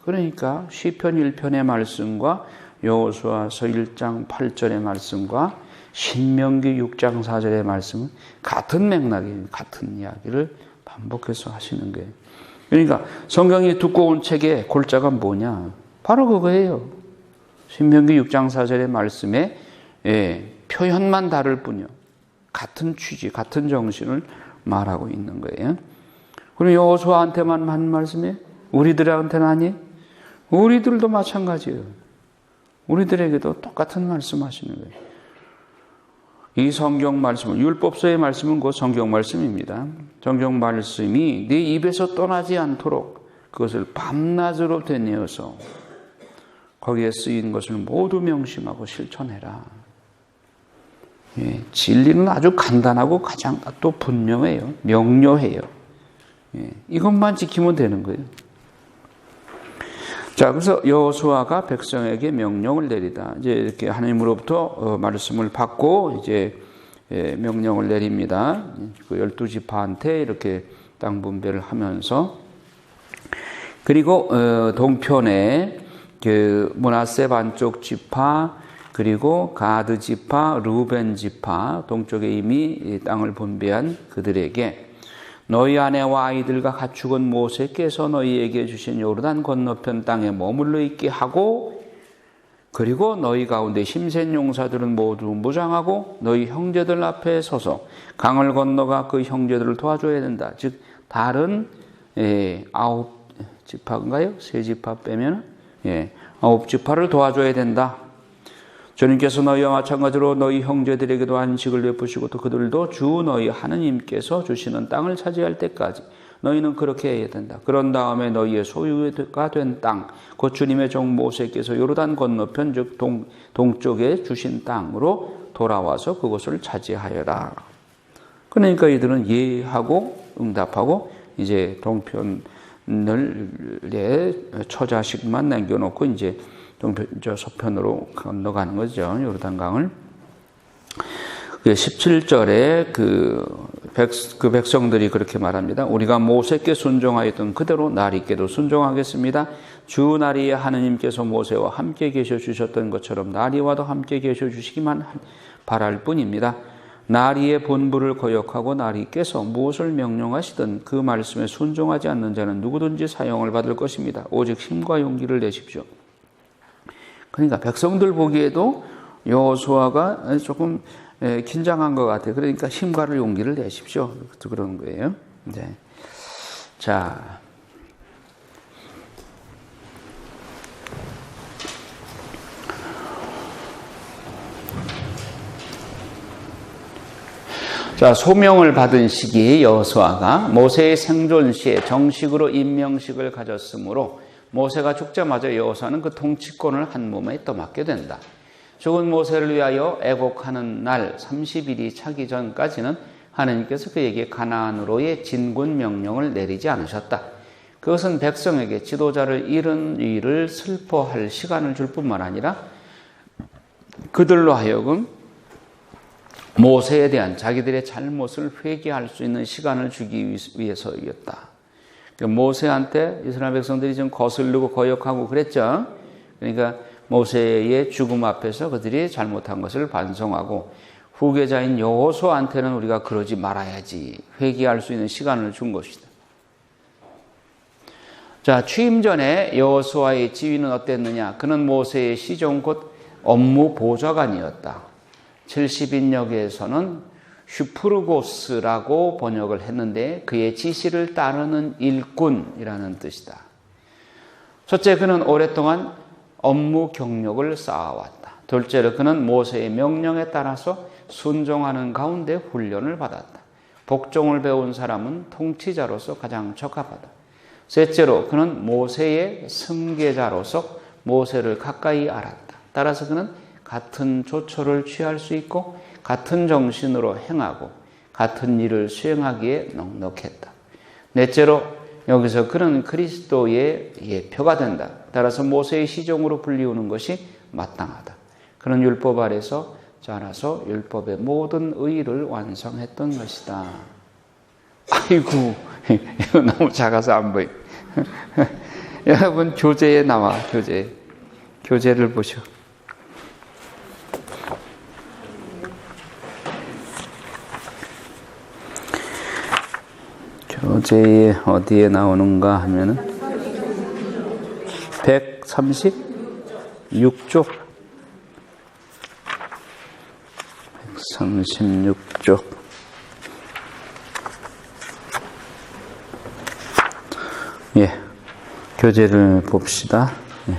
A: 그러니까 시편 1편의 말씀과 여호수아서 1장 8절의 말씀과 신명기 6장 4절의 말씀은 같은 맥락이에요. 같은 이야기를 반복해서 하시는 거예요. 그러니까 성경이 두꺼운 책의 골자가 뭐냐? 바로 그거예요. 신명기 6장 4절의 말씀에 표현만 다를 뿐이요. 같은 취지, 같은 정신을 말하고 있는 거예요. 그럼 여호수아한테만 한 말씀이에요? 우리들한테는 아니에요? 우리들도 마찬가지예요. 우리들에게도 똑같은 말씀 하시는 거예요. 이 성경 말씀은, 율법서의 말씀은 곧 성경 말씀입니다. 성경 말씀이 네 입에서 떠나지 않도록 그것을 밤낮으로 되뇌어서 거기에 쓰인 것을 모두 명심하고 실천해라. 진리는 아주 간단하고 가장 또 분명해요. 명료해요. 이것만 지키면 되는 거예요. 자, 그래서 여호수아가 백성에게 명령을 내리다. 이제 이렇게 하나님으로부터 말씀을 받고 이제 명령을 내립니다. 그 12지파한테 이렇게 땅 분배를 하면서, 그리고 동편에 그 므낫세 반쪽 지파, 그리고 가드 지파, 르우벤 지파, 동쪽에 이미 땅을 분배한 그들에게 너희 아내와 아이들과 가축은 모세께서 너희에게 주신 요르단 건너편 땅에 머물러 있게 하고, 그리고 너희 가운데 힘센 용사들은 모두 무장하고 너희 형제들 앞에 서서 강을 건너가 그 형제들을 도와줘야 된다. 즉 다른 9지파인가요? 3지파 빼면 9지파를 도와줘야 된다. 주님께서 너희와 마찬가지로 너희 형제들에게도 안식을 베푸시고 또 그들도 주 너희 하느님께서 주시는 땅을 차지할 때까지 너희는 그렇게 해야 된다. 그런 다음에 너희의 소유가 된 땅, 곧 주님의 종 모세께서 요르단 건너편 즉 동쪽에 주신 땅으로 돌아와서 그것을 차지하여라. 그러니까 이들은 예하고 응답하고 이제 동편을 처자식만 남겨놓고 이제 서편으로 건너가는 거죠. 요르단강을. 17절에 그 백성들이 그렇게 말합니다. 우리가 모세께 순종하였던 그대로 나리께도 순종하겠습니다. 주 나리의 하느님께서 모세와 함께 계셔 주셨던 것처럼 나리와도 함께 계셔 주시기만 바랄 뿐입니다. 나리의 본부를 거역하고 나리께서 무엇을 명령하시든 그 말씀에 순종하지 않는 자는 누구든지 사형을 받을 것입니다. 오직 힘과 용기를 내십시오. 그러니까 백성들 보기에도 여호수아가 조금 긴장한 것 같아요. 그러니까 힘과 용기를 내십시오. 그런 거예요. 네. 자, 자, 소명을 받은 시기 여호수아가 모세의 생존 시에 정식으로 임명식을 가졌으므로 모세가 죽자마자 여호수아는 그 통치권을 한 몸에 떠맡게 된다. 죽은 모세를 위하여 애곡하는 날 30일이 차기 전까지는 하나님께서 그에게 가나안으로의 진군 명령을 내리지 않으셨다. 그것은 백성에게 지도자를 잃은 일을 슬퍼할 시간을 줄 뿐만 아니라 그들로 하여금 모세에 대한 자기들의 잘못을 회개할 수 있는 시간을 주기 위해서였다. 모세한테 이스라엘 백성들이 좀 거슬리고 거역하고 그랬죠. 그러니까 모세의 죽음 앞에서 그들이 잘못한 것을 반성하고 후계자인 여호수아한테는 우리가 그러지 말아야지 회개할 수 있는 시간을 준 것이다. 자, 취임 전에 여호수아의 지위는 어땠느냐? 그는 모세의 시종 곧 업무 보좌관이었다. 70인역에서는 슈프르고스라고 번역을 했는데 그의 지시를 따르는 일꾼이라는 뜻이다. 첫째, 그는 오랫동안 업무 경력을 쌓아왔다. 둘째로 그는 모세의 명령에 따라서 순종하는 가운데 훈련을 받았다. 복종을 배운 사람은 통치자로서 가장 적합하다. 셋째로 그는 모세의 승계자로서 모세를 가까이 알았다. 따라서 그는 같은 조처를 취할 수 있고 같은 정신으로 행하고 같은 일을 수행하기에 넉넉했다. 넷째로 여기서 그는 그리스도의 예표가 된다. 따라서 모세의 시종으로 불리우는 것이 마땅하다. 그는 율법 아래서 자라서 율법의 모든 의의를 완성했던 것이다. 아이고, 이거 너무 작아서 안 보여. 여러분 교재에 나와. 교재를 보셔. 교재에 어디에 나오는가 하면은 136쪽 136쪽 예, 교재를 봅시다. 예.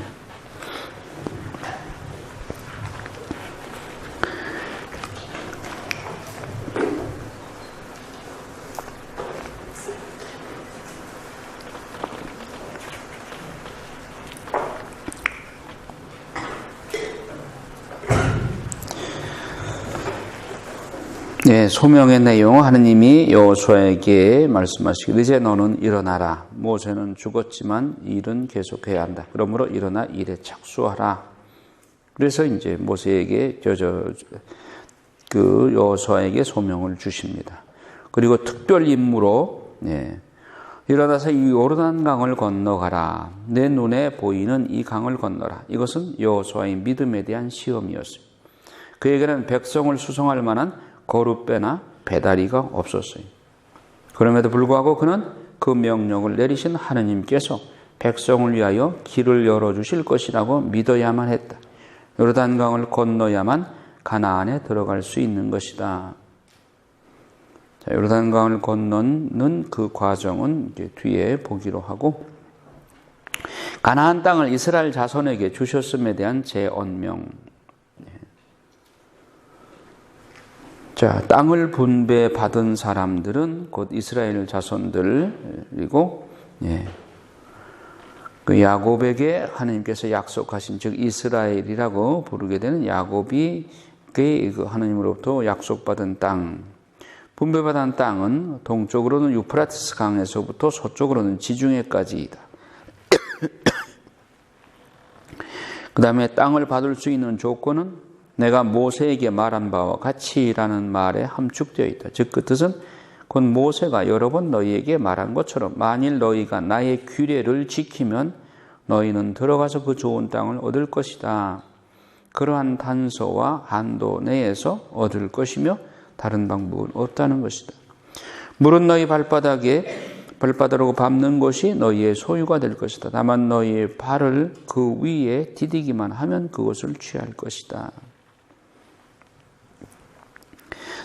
A: 네, 소명의 내용 하느님이 여호수아에게 말씀하시기를 이제 너는 일어나라. 모세는 죽었지만 일은 계속해야 한다. 그러므로 일어나 일에 착수하라. 그래서 이제 모세에게 그 여호수아에게 소명을 주십니다. 그리고 특별 임무로 일어나서 이 요르단강을 건너가라. 내 눈에 보이는 이 강을 건너라. 이것은 여호수아의 믿음에 대한 시험이었습니다. 그에게는 백성을 수송할 만한 거룻배나 배다리가 없었어요. 그럼에도 불구하고 그는 그 명령을 내리신 하느님께서 백성을 위하여 길을 열어주실 것이라고 믿어야만 했다. 요르단강을 건너야만 가나안에 들어갈 수 있는 것이다. 자, 요르단강을 건너는 그 과정은 이제 뒤에 보기로 하고 가나안 땅을 이스라엘 자손에게 주셨음에 대한 재언명. 자, 땅을 분배받은 사람들은 곧 이스라엘 자손들이고, 그 야곱에게 하나님께서 약속하신, 즉 이스라엘이라고 부르게 되는 야곱이 그 하나님으로부터 약속받은 땅, 분배받은 땅은 동쪽으로는 유프라티스 강에서부터 서쪽으로는 지중해까지이다. 그 다음에 땅을 받을 수 있는 조건은 내가 모세에게 말한 바와 같이라는 말에 함축되어 있다. 즉 그 뜻은 곧 모세가 여러 번 너희에게 말한 것처럼 만일 너희가 나의 규례를 지키면 너희는 들어가서 그 좋은 땅을 얻을 것이다. 그러한 단서와 한도 내에서 얻을 것이며 다른 방법은 없다는 것이다. 물은 너희 발바닥으로 밟는 것이 너희의 소유가 될 것이다. 다만 너희의 발을 그 위에 디디기만 하면 그것을 취할 것이다.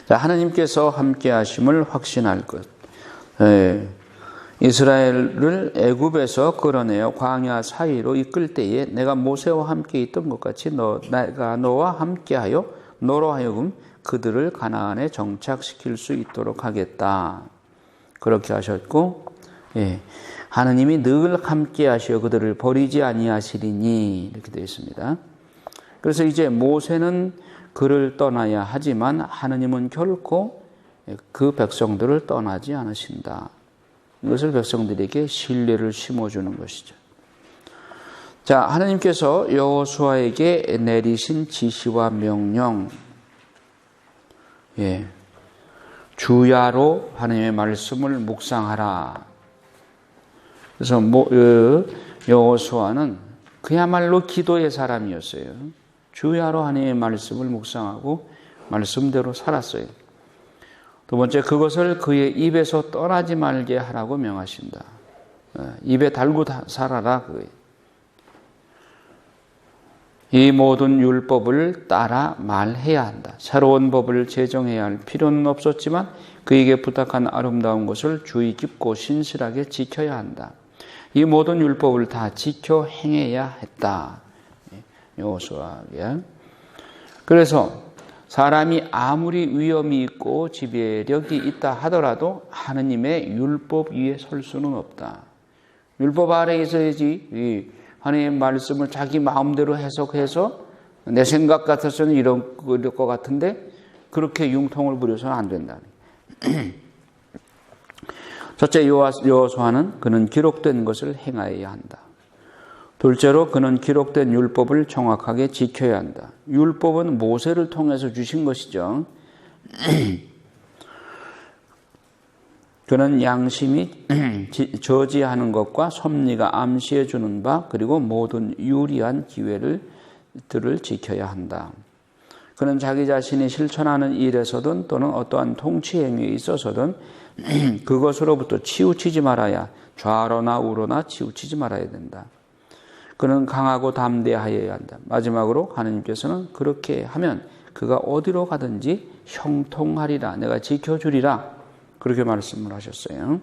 A: 자, 하나님께서 함께 하심을 확신할 것. 이스라엘을 애굽에서 끌어내어 광야 사이로 이끌 때에 내가 모세와 함께 있던 것 같이 내가 너와 함께하여 너로 하여금 그들을 가나안에 정착시킬 수 있도록 하겠다. 그렇게 하셨고, 하느님이 늘 함께 하시어 그들을 버리지 아니하시리니 이렇게 되어 있습니다. 그래서 이제 모세는 그를 떠나야 하지만 하느님은 결코 그 백성들을 떠나지 않으신다. 이것을 백성들에게 신뢰를 심어주는 것이죠. 자, 하느님께서 여호수아에게 내리신 지시와 명령, 주야로 하느님의 말씀을 묵상하라. 그래서 여호수아는 그야말로 기도의 사람이었어요. 주야로 하느님의 말씀을 묵상하고 말씀대로 살았어요. 두 번째, 그것을 그의 입에서 떠나지 말게 하라고 명하신다. 입에 달고 살아라. 이 모든 율법을 따라 말해야 한다. 새로운 법을 제정해야 할 필요는 없었지만 그에게 부탁한 아름다운 것을 주의 깊고 신실하게 지켜야 한다. 이 모든 율법을 다 지켜 행해야 했다. 여호수아에게. 그래서 사람이 아무리 위엄이 있고 지배력이 있다 하더라도 하느님의 율법 위에 설 수는 없다. 율법 아래에 있어야지 하느님의 말씀을 자기 마음대로 해석해서 내 생각 같아서는 이럴 것 같은데 그렇게 융통을 부려서는 안 된다. 첫째, 여호수아는 그는 기록된 것을 행하여야 한다. 둘째로 그는 기록된 율법을 정확하게 지켜야 한다. 율법은 모세를 통해서 주신 것이죠. 그는 양심이 저지하는 것과 섭리가 암시해 주는 바 그리고 모든 유리한 기회들을 지켜야 한다. 그는 자기 자신이 실천하는 일에서든 또는 어떠한 통치 행위에 있어서든 그것으로부터 치우치지 말아야 좌로나 우로나 치우치지 말아야 된다. 그는 강하고 담대하여야 한다. 마지막으로 하느님께서는 그렇게 하면 그가 어디로 가든지 형통하리라. 내가 지켜주리라. 그렇게 말씀을 하셨어요.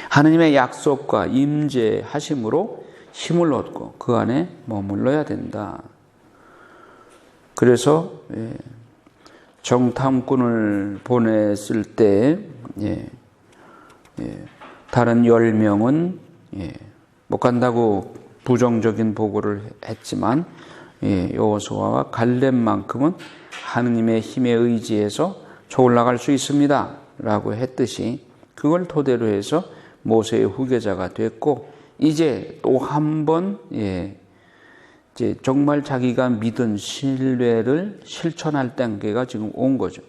A: 하느님의 약속과 임재하심으로 힘을 얻고 그 안에 머물러야 된다. 그래서 정탐꾼을 보냈을 때 다른 10명은 못 간다고 부정적인 보고를 했지만 여호수아와 갈렙만큼은 하느님의 힘에 의지해서 저 올라갈 수 있습니다 라고 했듯이 그걸 토대로 해서 모세의 후계자가 됐고 이제 또 한 번 이제 정말 자기가 믿은 신뢰를 실천할 단계가 지금 온 거죠.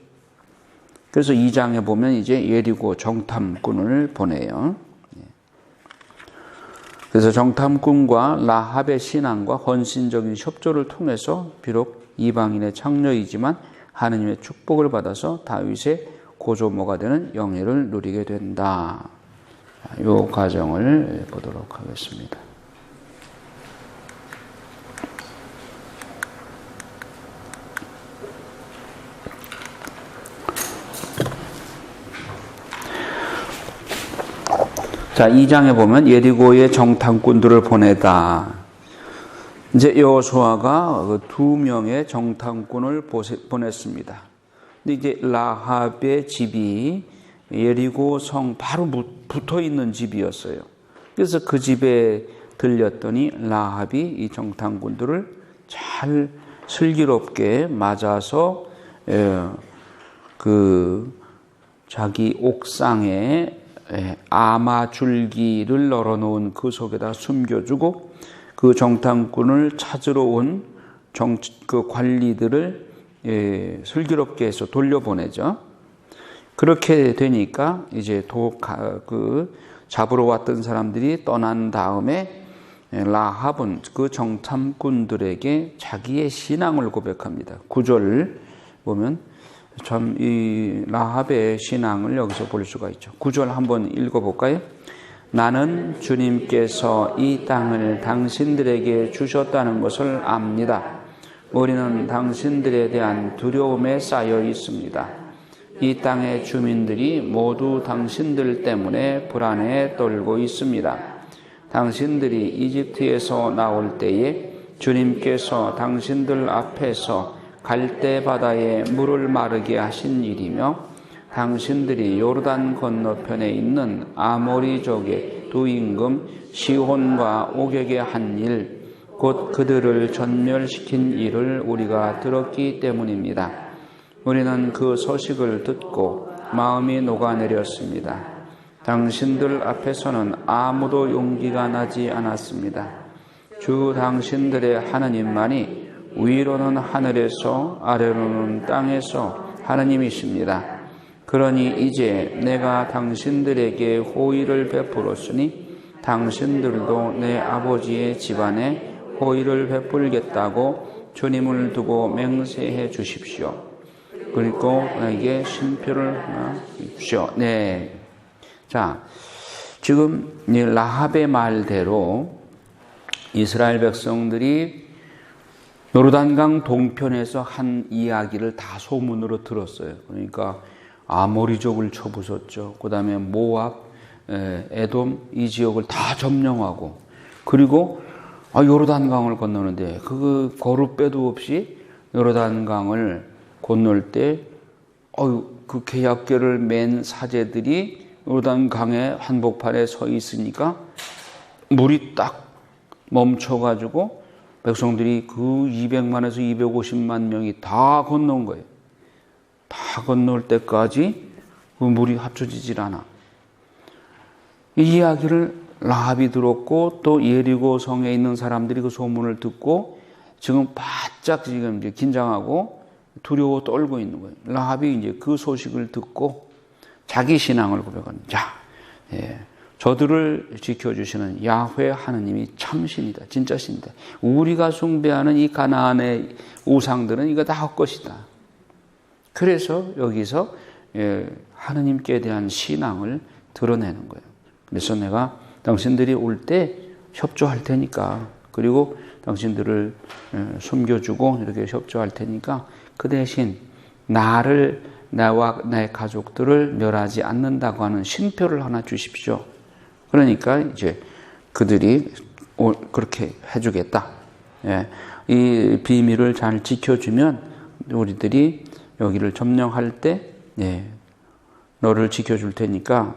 A: 그래서 2장에 보면 이제 예리고 정탐꾼을 보내요. 그래서 정탐꾼과 라합의 신앙과 헌신적인 협조를 통해서 비록 이방인의 창녀이지만 하느님의 축복을 받아서 다윗의 고조모가 되는 영예를 누리게 된다. 이 과정을 보도록 하겠습니다. 자, 2장에 보면 예리고의 정탐꾼들을 보내다. 이제 여호수아가 2명의 정탐꾼을 보냈습니다. 근데 이제 라합의 집이 예리고 성 바로 붙어 있는 집이었어요. 그래서 그 집에 들렸더니 라합이 이 정탐꾼들을 잘 슬기롭게 맞아서 그 자기 옥상에 아마줄기를 널어놓은 그 속에다 숨겨주고 그 정탐꾼을 찾으러 온 그 관리들을 슬기롭게 해서 돌려보내죠. 그렇게 되니까 이제 잡으러 왔던 사람들이 떠난 다음에 라합은 그 정탐꾼들에게 자기의 신앙을 고백합니다. 9절 보면 참 이 라합의 신앙을 여기서 볼 수가 있죠. 9절 한번 읽어볼까요? 나는 주님께서 이 땅을 당신들에게 주셨다는 것을 압니다. 우리는 당신들에 대한 두려움에 쌓여 있습니다. 이 땅의 주민들이 모두 당신들 때문에 불안에 떨고 있습니다. 당신들이 이집트에서 나올 때에 주님께서 당신들 앞에서 갈대 바다에 물을 마르게 하신 일이며 당신들이 요르단 건너편에 있는 아모리족의 두 임금 시혼과 오격의 한 일, 곧 그들을 전멸시킨 일을 우리가 들었기 때문입니다. 우리는 그 소식을 듣고 마음이 녹아내렸습니다. 당신들 앞에서는 아무도 용기가 나지 않았습니다. 주 당신들의 하느님만이 위로는 하늘에서 아래로는 땅에서 하느님이십니다. 그러니 이제 내가 당신들에게 호의를 베풀었으니 당신들도 내 아버지의 집안에 호의를 베풀겠다고 주님을 두고 맹세해 주십시오. 그리고 나에게 쉼표를 주십시오. 네. 자, 지금 라합의 말대로 이스라엘 백성들이 요르단강 동편에서 한 이야기를 다 소문으로 들었어요. 그러니까 아모리족을 쳐부쉈죠. 그 다음에 모압, 에돔 이 지역을 다 점령하고, 그리고 요르단강을 건너는데 그 거룻배도 없이 요르단강을 건널 때 그 계약궤를 맨 사제들이 요르단강의 한복판에 서 있으니까 물이 딱 멈춰가지고 백성들이 그 200만에서 250만 명이 다 건너온 거예요. 다 건널 때까지 그 물이 합쳐지질 않아. 이 이야기를 라합이 들었고, 또 예리고 성에 있는 사람들이 그 소문을 듣고 지금 바짝 지금 이제 긴장하고 두려워 떨고 있는 거예요. 라합이 이제 그 소식을 듣고 자기 신앙을 고백하는, 저들을 지켜주시는 야훼 하느님이 참신이다. 진짜 신이다. 우리가 숭배하는 이 가나안의 우상들은 이거 다 헛것이다. 그래서 여기서 하느님께 대한 신앙을 드러내는 거예요. 그래서 내가 당신들이 올 때 협조할 테니까, 그리고 당신들을 숨겨주고 이렇게 협조할 테니까 그 대신 나와 내 가족들을 멸하지 않는다고 하는 신표를 하나 주십시오. 그러니까 이제 그들이 그렇게 해주겠다. 이 비밀을 잘 지켜주면 우리들이 여기를 점령할 때 너를 지켜줄 테니까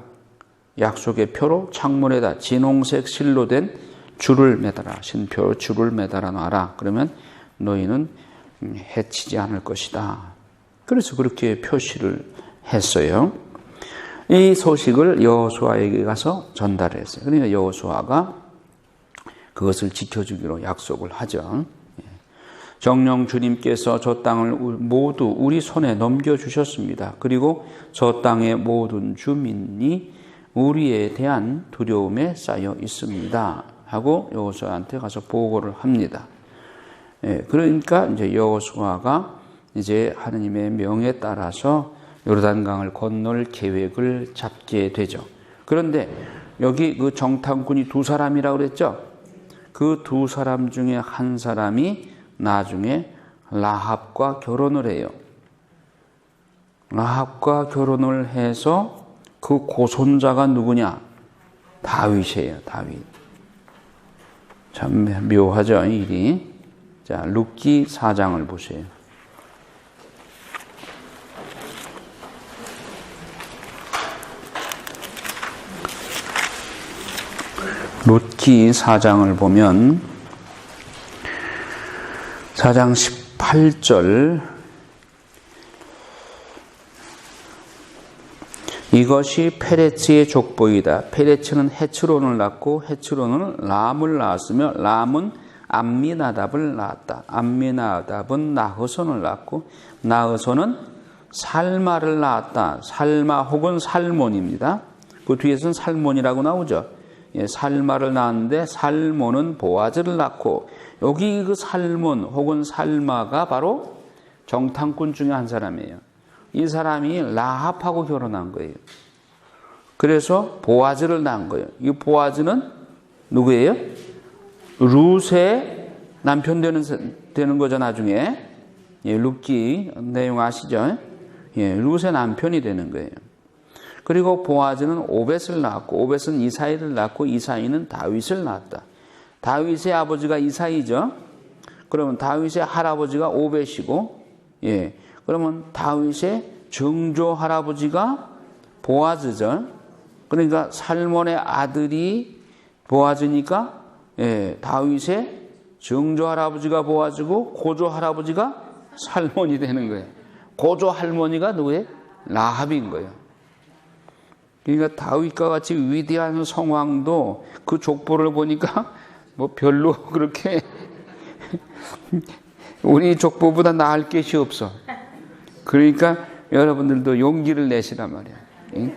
A: 약속의 표로 창문에다 진홍색 실로 된 줄을 매달아, 신표 줄을 매달아 놔라. 그러면 너희는 해치지 않을 것이다. 그래서 그렇게 표시를 했어요. 이 소식을 여호수아에게 가서 전달했어요. 그러니까 여호수아가 그것을 지켜주기로 약속을 하죠. 정녕 주님께서 저 땅을 모두 우리 손에 넘겨주셨습니다. 그리고 저 땅의 모든 주민이 우리에 대한 두려움에 쌓여 있습니다. 하고 여호수아한테 가서 보고를 합니다. 그러니까 이제 여호수아가 이제 하느님의 명에 따라서 요르단강을 건널 계획을 잡게 되죠. 그런데 여기 그 정탐꾼이 두 사람이라고 그랬죠? 그 두 사람 중에 한 사람이 나중에 라합과 결혼을 해요. 라합과 결혼을 해서 그 고손자가 누구냐? 다윗이에요. 다윗. 참 묘하죠, 일이. 자, 룻기 4장을 보세요. 룻기 4장을 보면 4장 18절, 이것이 페레츠의 족보이다. 페레츠는 헤츠론을 낳고 헤츠론은 람을 낳았으며 람은 암미나답을 낳았다. 암미나답은 나흐손을 낳고 나흐손은 살마를 낳았다. 살마 혹은 살몬입니다. 그 뒤에서는 살몬이라고 나오죠. 살마를 낳았는데 살몬은 보아즈를 낳고, 여기 그 살몬 혹은 살마가 바로 정탐꾼 중에 한 사람이에요. 이 사람이 라합하고 결혼한 거예요. 그래서 보아즈를 낳은 거예요. 이 보아즈는 누구예요? 룻의 남편 되는 거죠, 나중에. 룻기 내용 아시죠? 룻의 남편이 되는 거예요. 그리고 보아즈는 오벳을 낳았고, 오벳은 이사이를 낳고, 이사이는 다윗을 낳았다. 다윗의 아버지가 이사이죠. 그러면 다윗의 할아버지가 오벳이고, 예. 그러면 다윗의 정조 할아버지가 보아즈죠. 그러니까 살몬의 아들이 보아즈니까 예, 다윗의 정조 할아버지가 보아즈고 고조 할아버지가 살몬이 되는 거예요. 고조 할머니가 누구예요? 라합인 거예요. 그러니까 다윗과 같이 위대한 성왕도 그 족보를 보니까 뭐 별로 그렇게 우리 족보보다 나을 것이 없어. 그러니까 여러분들도 용기를 내시란 말이야.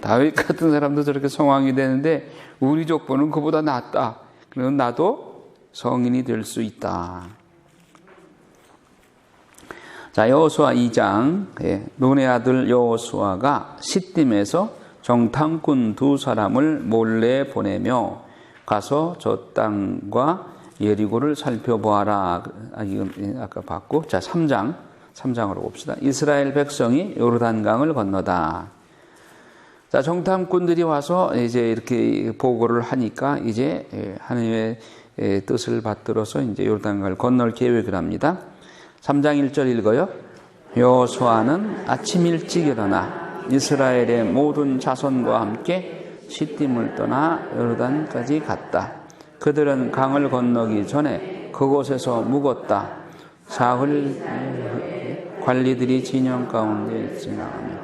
A: 다윗 같은 사람도 저렇게 성왕이 되는데 우리 족보는 그보다 낫다. 그러면 나도 성인이 될 수 있다. 자, 여호수아 2장. 눈의 아들 여호수아가 시딤에서 정탐꾼 2사람을 몰래 보내며 가서 저 땅과 예리고를 살펴보아라. 아까 봤고. 자, 3장으로 봅시다. 이스라엘 백성이 요르단강을 건너다. 자, 정탐꾼들이 와서 이제 이렇게 보고를 하니까 이제 하나님의 뜻을 받들어서 이제 요르단강을 건널 계획을 합니다. 3장 1절 읽어요. 여호수아는 아침 일찍 일어나 이스라엘의 모든 자손과 함께 시딤을 떠나 요르단까지 갔다. 그들은 강을 건너기 전에 그곳에서 묵었다. 사흘 관리들이 진영 가운데 지나가며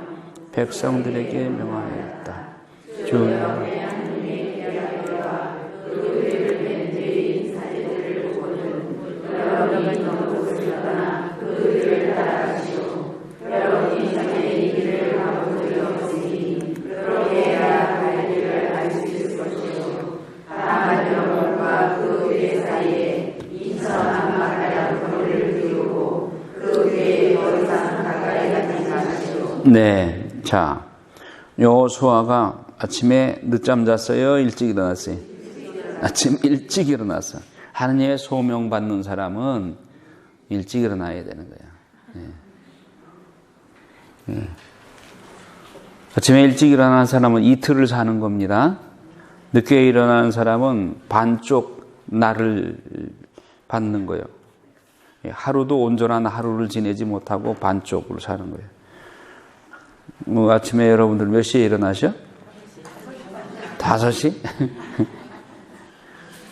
A: 백성들에게 명하였다. 주여 네, 자, 여호수아가 아침에 늦잠 잤어요? 일찍 일어났어요? 아침 일찍 일어났어. 하느님의 소명 받는 사람은 일찍 일어나야 되는 거야. 네. 아침에 일찍 일어나는 사람은 이틀을 사는 겁니다. 늦게 일어나는 사람은 반쪽 날을 받는 거예요. 하루도 온전한 하루를 지내지 못하고 반쪽으로 사는 거예요. 뭐 아침에 여러분들 몇 시에 일어나셔? 5시?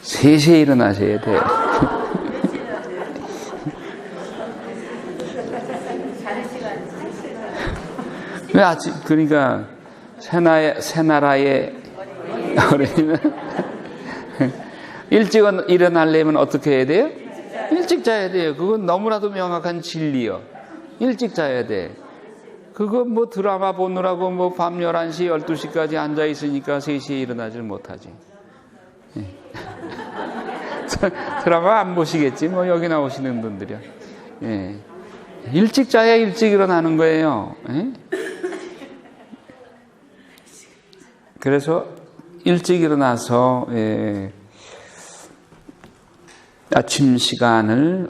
A: 3시에 일어나셔야 돼요. 그러니까 새나라의 어린이는 일찍 일어나려면 어떻게 해야 돼요? 일찍 자야 돼요. 그건 너무나도 명확한 진리요. 일찍 자야 돼. 그거 뭐 드라마 보느라고 뭐 밤 11시, 12시까지 앉아 있으니까 3시에 일어나질 못하지. 드라마 안 보시겠지. 뭐 여기 나오시는 분들이야. 일찍 자야 일찍 일어나는 거예요. 그래서 일찍 일어나서 아침 시간은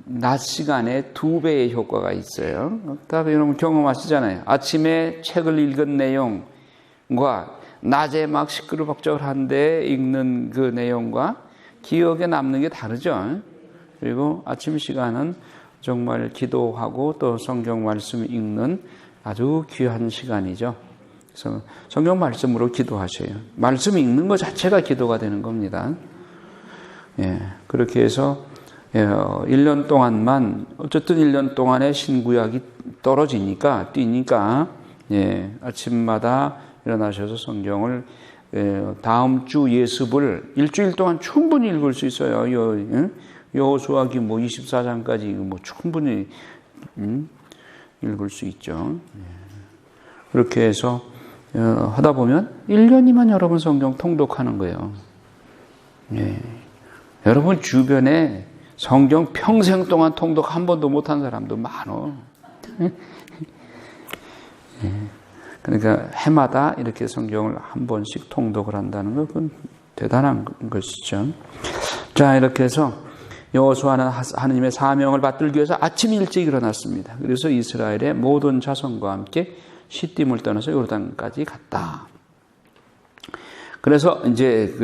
A: 낮 시간에 2배의 효과가 있어요. 다들 여러분 경험하시잖아요. 아침에 책을 읽은 내용과 낮에 막 시끌벅적한데 읽는 그 내용과 기억에 남는 게 다르죠. 그리고 아침 시간은 정말 기도하고 또 성경 말씀 읽는 아주 귀한 시간이죠. 그래서 성경 말씀으로 기도하셔요. 말씀 읽는 것 자체가 기도가 되는 겁니다. 그렇게 해서 1년 동안만 어쨌든 1년 동안의 신구약이 떨어지니까 뛰니까 아침마다 일어나셔서 성경을 다음 주 예습을 일주일 동안 충분히 읽을 수 있어요. 여호수아기 뭐 24장까지 뭐 충분히 읽을 수 있죠. 그렇게 해서 하다 보면 1년이면 여러분 성경 통독하는 거예요. 여러분 주변에 성경 평생 동안 통독 한 번도 못한 사람도 많어. 그러니까 해마다 이렇게 성경을 한 번씩 통독을 한다는 건 그건 대단한 것이죠. 자, 이렇게 해서 여호수아는 하나님의 사명을 받들기 위해서 아침 일찍 일어났습니다. 그래서 이스라엘의 모든 자손과 함께 시딤을 떠나서 요르단까지 갔다. 그래서 이제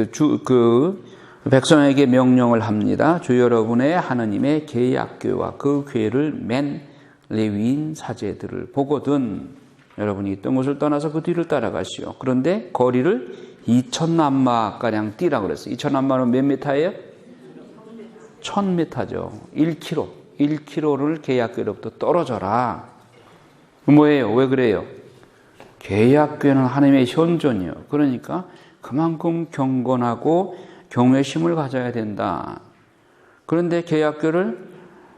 A: 백성에게 명령을 합니다. 주 여러분의 하나님의 계약궤와 그 궤를 맨 레위인 사제들을 보거든 여러분이 있던 곳을 떠나서 그 뒤를 따라가시오. 그런데 거리를 2,000남마가량 뛰라고 그랬어요. 2,000남마는 몇 미터예요? 1,000m죠. 1km. 1km를 계약궤로부터 떨어져라. 뭐예요? 왜 그래요? 계약궤는 하나님의 현존이요. 그러니까 그만큼 경건하고 경외심을 가져야 된다. 그런데 계약궤를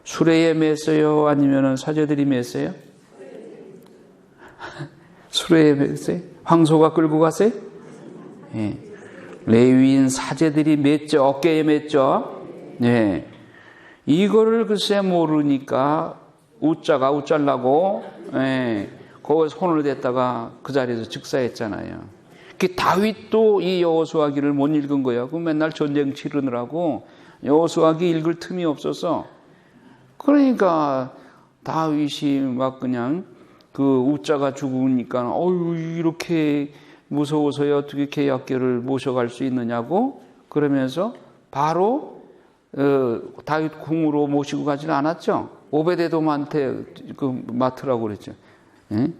A: 수레에 맸어요? 아니면 사제들이 맸어요? 수레에 맸어요? 황소가 끌고 갔어요? 예. 레위인 사제들이 맸죠. 어깨에 맸죠. 네. 이거를 글쎄 모르니까 웃잘라고 거기에 손을 댔다가 그 자리에서 즉사했잖아요. 그 다윗도 이 여호수아기를 못 읽은 거예요. 그 맨날 전쟁 치르느라고 여호수아기 읽을 틈이 없어서 그러니까 다윗이 막 그냥 그 웃자가 죽으니까 어유 이렇게 무서워서야 어떻게 계약궤를 모셔갈 수 있느냐고 그러면서 바로 다윗 궁으로 모시고 가지는 않았죠. 오베데돔한테 그 맡으라고 그랬죠. 예?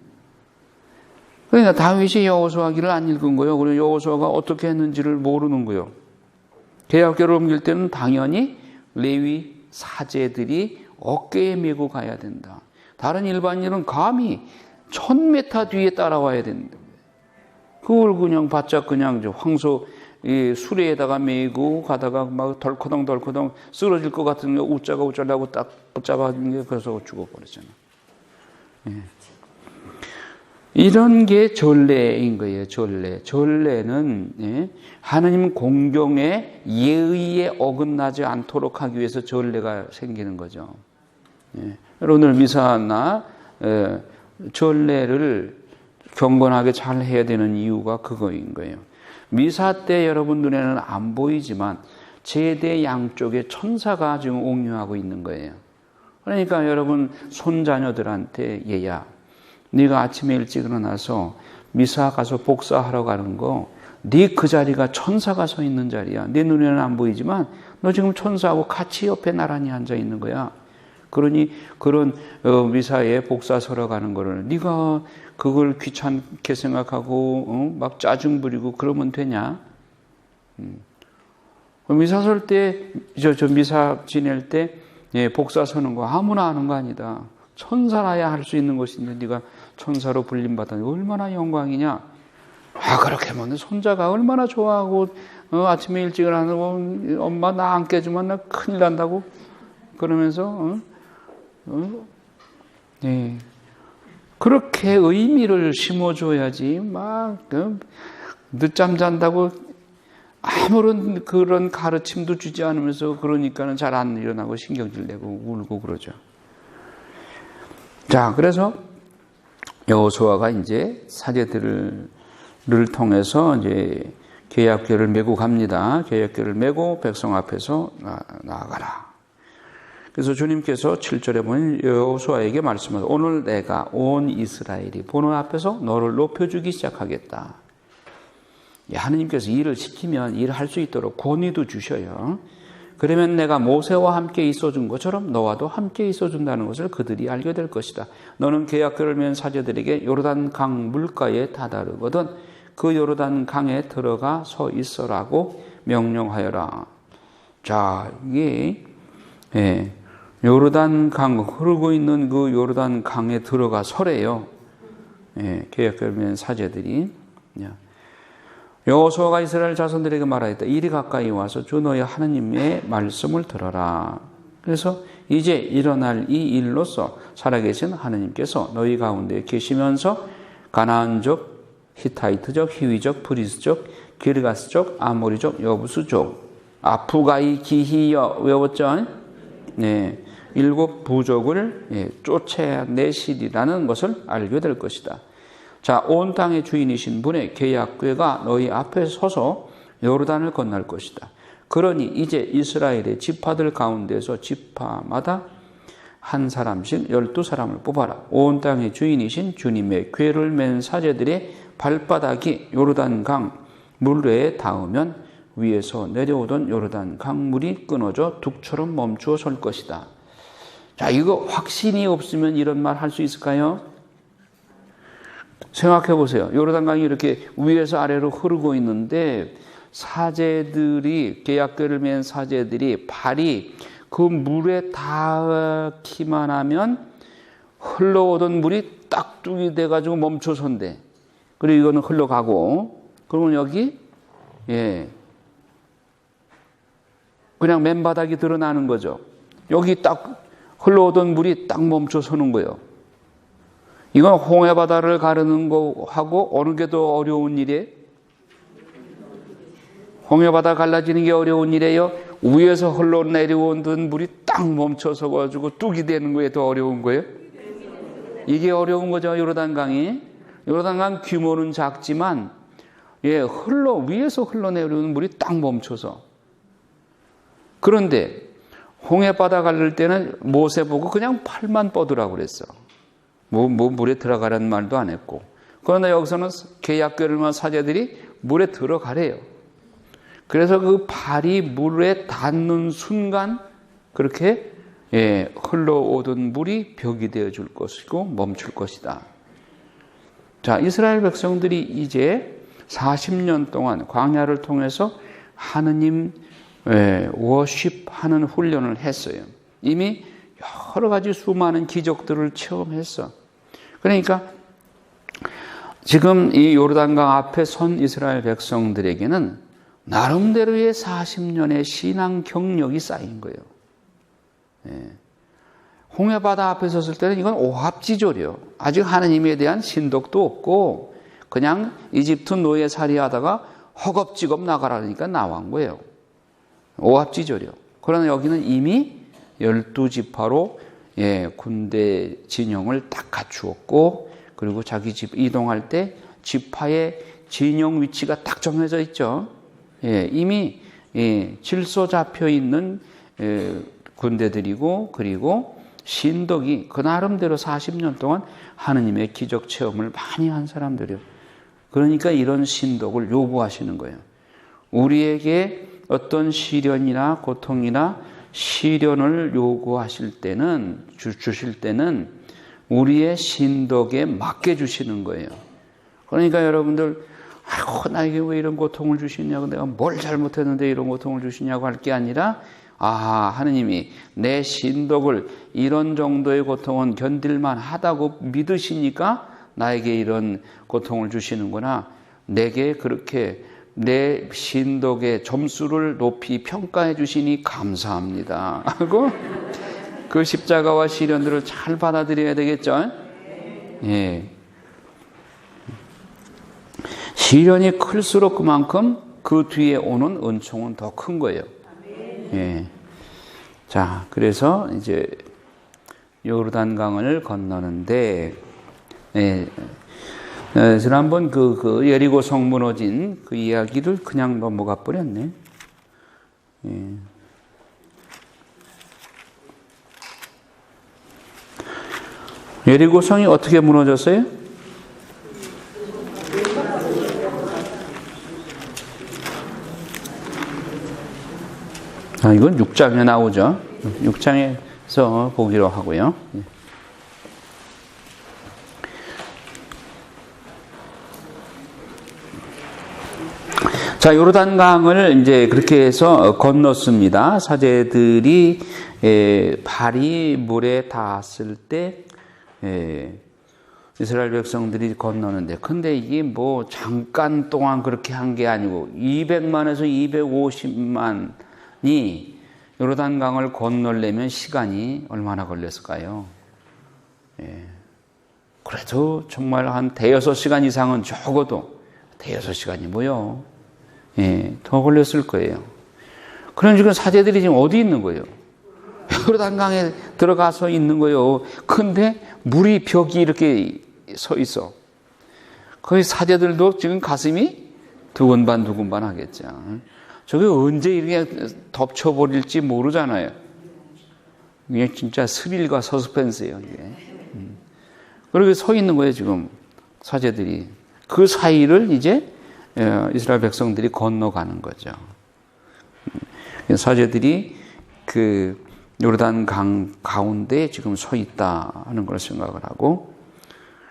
A: 그러니까 다윗이 여호수아기를 안 읽은 거예요. 그리고 여호수아가 어떻게 했는지를 모르는 거예요. 계약궤를 옮길 때는 당연히 레위 사제들이 어깨에 메고 가야 된다. 다른 일반인은 감히 1,000m 뒤에 따라와야 된다. 그걸 그냥 바짝 그냥 황소 수레에다가 메고 가다가 막 덜커덩 쓰러질 것 같은 게 웃자고 딱 붙잡아준 게 그래서 죽어버렸잖아. 예. 이런 게 전례인 거예요. 전례는 하나님 공경의 예의에 어긋나지 않도록 하기 위해서 전례가 생기는 거죠. 오늘 미사나 전례를 경건하게 잘 해야 되는 이유가 그거인 거예요. 미사 때 여러분 눈에는 안 보이지만 제대 양쪽에 천사가 지금 옹유하고 있는 거예요. 그러니까 여러분 손자녀들한테 얘야 네가 아침에 일찍 일어나서 미사 가서 복사하러 가는 거 네 그 자리가 천사가 서 있는 자리야. 내 눈에는 안 보이지만 너 지금 천사하고 같이 옆에 나란히 앉아 있는 거야. 그러니 그런 미사에 복사 서러 가는 거를 네가 그걸 귀찮게 생각하고 막 짜증 부리고 그러면 되냐? 미사 설 때, 저 미사 지낼 때 복사 서는 거 아무나 하는 거 아니다. 천사라야 할 수 있는 것인데 네가 천사로 불림받다니 얼마나 영광이냐? 그렇게 하면 손자가 얼마나 좋아하고 아침에 일찍 일어나고 엄마 나 안 깨주면 나 큰일 난다고 그러면서 그렇게 의미를 심어줘야지 막 늦잠 잔다고 아무런 그런 가르침도 주지 않으면서 그러니까는 잘 안 일어나고 신경질 내고 울고 그러죠. 자, 그래서 여호수아가 이제 사제들을 통해서 이제 계약궤를 메고 갑니다. 계약궤를 메고 백성 앞에서 나아가라. 그래서 주님께서 7절에 보면 여호수아에게 말씀하세요. 오늘 내가 온 이스라엘이 보는 앞에서 너를 높여주기 시작하겠다. 하느님께서 일을 시키면 일을 할 수 있도록 권위도 주셔요. 그러면 내가 모세와 함께 있어준 것처럼 너와도 함께 있어준다는 것을 그들이 알게 될 것이다. 너는 계약궤를 맨 사제들에게 요르단 강 물가에 다다르거든 그 요르단 강에 들어가 서 있어라고 명령하여라. 자, 이게 요르단 강 흐르고 있는 그 요르단 강에 들어가 서래요. 계약궤를 맨 사제들이. 여호수아가 이스라엘 자손들에게 말하였다. 이리 가까이 와서 주 너희 하나님의 말씀을 들어라. 그래서 이제 일어날 이 일로서 살아계신 하나님께서 너희 가운데 계시면서 가나안족, 히타이트족, 히위족, 브리스족, 기르가스족, 아모리족, 여부수족, 아프가이 기히여 외웠죠? 네, 7 부족을 쫓아내시리라는 것을 알게 될 것이다. 자, 온 땅의 주인이신 분의 계약궤가 너희 앞에 서서 요르단을 건널 것이다. 그러니 이제 이스라엘의 지파들 가운데서 지파마다 한 사람씩 12사람을 뽑아라. 온 땅의 주인이신 주님의 궤를 맨 사제들의 발바닥이 요르단 강 물에 닿으면 위에서 내려오던 요르단 강물이 끊어져 둑처럼 멈추어 설 것이다. 자, 이거 확신이 없으면 이런 말 할 수 있을까요? 생각해 보세요. 요르단강이 이렇게 위에서 아래로 흐르고 있는데 사제들이, 계약궤를 맨 사제들이 발이 그 물에 닿기만 하면 흘러오던 물이 딱뚝이 돼가지고 멈춰선대. 그리고 이거는 흘러가고, 그러면 여기, 그냥 맨바닥이 드러나는 거죠. 여기 딱 흘러오던 물이 딱 멈춰서는 거예요. 이건 홍해바다를 가르는 거하고 어느 게 더 어려운 일이에요? 홍해바다 갈라지는 게 어려운 일이에요? 위에서 흘러내려오던 물이 딱 멈춰서 가지고 뚝이 되는 거에 더 어려운 거예요? 이게 어려운 거죠, 요르단강이. 요르단강 규모는 작지만, 위에서 흘러내려오는 물이 딱 멈춰서. 그런데, 홍해바다 갈릴 때는 모세 보고 그냥 팔만 뻗으라고 그랬어. 물에 들어가라는 말도 안 했고. 그러나 여기서는 계약궤를 사제들이 물에 들어가래요. 그래서 그 발이 물에 닿는 순간 그렇게 흘러오던 물이 벽이 되어줄 것이고 멈출 것이다. 자, 이스라엘 백성들이 이제 40년 동안 광야를 통해서 하느님 워십하는 훈련을 했어요. 이미 여러 가지 수많은 기적들을 체험했어. 그러니까 지금 이 요르단강 앞에 선 이스라엘 백성들에게는 나름대로의 40년의 신앙 경력이 쌓인 거예요. 홍해바다 앞에 섰을 때는 이건 오합지졸이에요. 아직 하느님에 대한 신독도 없고 그냥 이집트 노예살이 하다가 허겁지겁 나가라니까 나온 거예요. 오합지졸이요. 그러나 여기는 이미 12지파로 군대 진영을 딱 갖추었고, 그리고 자기 집 이동할 때 지파의 진영 위치가 딱 정해져 있죠. 이미 질서 잡혀 있는 군대들이고, 그리고 신덕이 그 나름대로 40년 동안 하느님의 기적 체험을 많이 한 사람들이에요. 그러니까 이런 신덕을 요구하시는 거예요. 우리에게 어떤 시련이나 고통이나 시련을 요구하실 때는, 주실 때는 우리의 신덕에 맞게 주시는 거예요. 그러니까 여러분들, 아이고, 나에게 왜 이런 고통을 주시냐고, 내가 뭘 잘못했는데 이런 고통을 주시냐고 할 게 아니라, 하느님이 내 신덕을 이런 정도의 고통은 견딜만 하다고 믿으시니까 나에게 이런 고통을 주시는구나. 내게 그렇게 내 신덕의 점수를 높이 평가해 주시니 감사합니다 하고 그 십자가와 시련들을 잘 받아들여야 되겠죠. 시련이 클수록 그만큼 그 뒤에 오는 은총은 더 큰 거예요. 자, 그래서 이제 요르단강을 건너는데, 지난번 그 여리고 성 무너진 그 이야기를 그냥 넘어가 버렸네. 여리고 성이 어떻게 무너졌어요? 이건 6장에 나오죠. 6장에서 보기로 하고요. 자, 요르단강을 이제 그렇게 해서 건넜습니다. 사제들이 발이 물에 닿았을 때 이스라엘 백성들이 건너는데, 근데 이게 뭐 잠깐 동안 그렇게 한 게 아니고 200만에서 250만이 요르단강을 건너려면 시간이 얼마나 걸렸을까요? 그래도 정말 한 대여섯 시간 이상은 적어도 대여섯 시간이 뭐요? 더 걸렸을 거예요. 그럼 지금 사제들이 지금 어디 있는 거예요? 요르단강에 들어가서 있는 거예요. 근데 물이 벽이 이렇게 서 있어. 거기 사제들도 지금 가슴이 두근반 하겠죠. 저게 언제 이렇게 덮쳐버릴지 모르잖아요. 이게 진짜 스릴과 서스펜스예요, 이게. 그렇게 서 있는 거예요, 지금 사제들이. 그 사이를 이제 이스라엘 백성들이 건너가는 거죠. 사제들이 그 요르단 강 가운데 지금 서 있다 하는 걸 생각을 하고,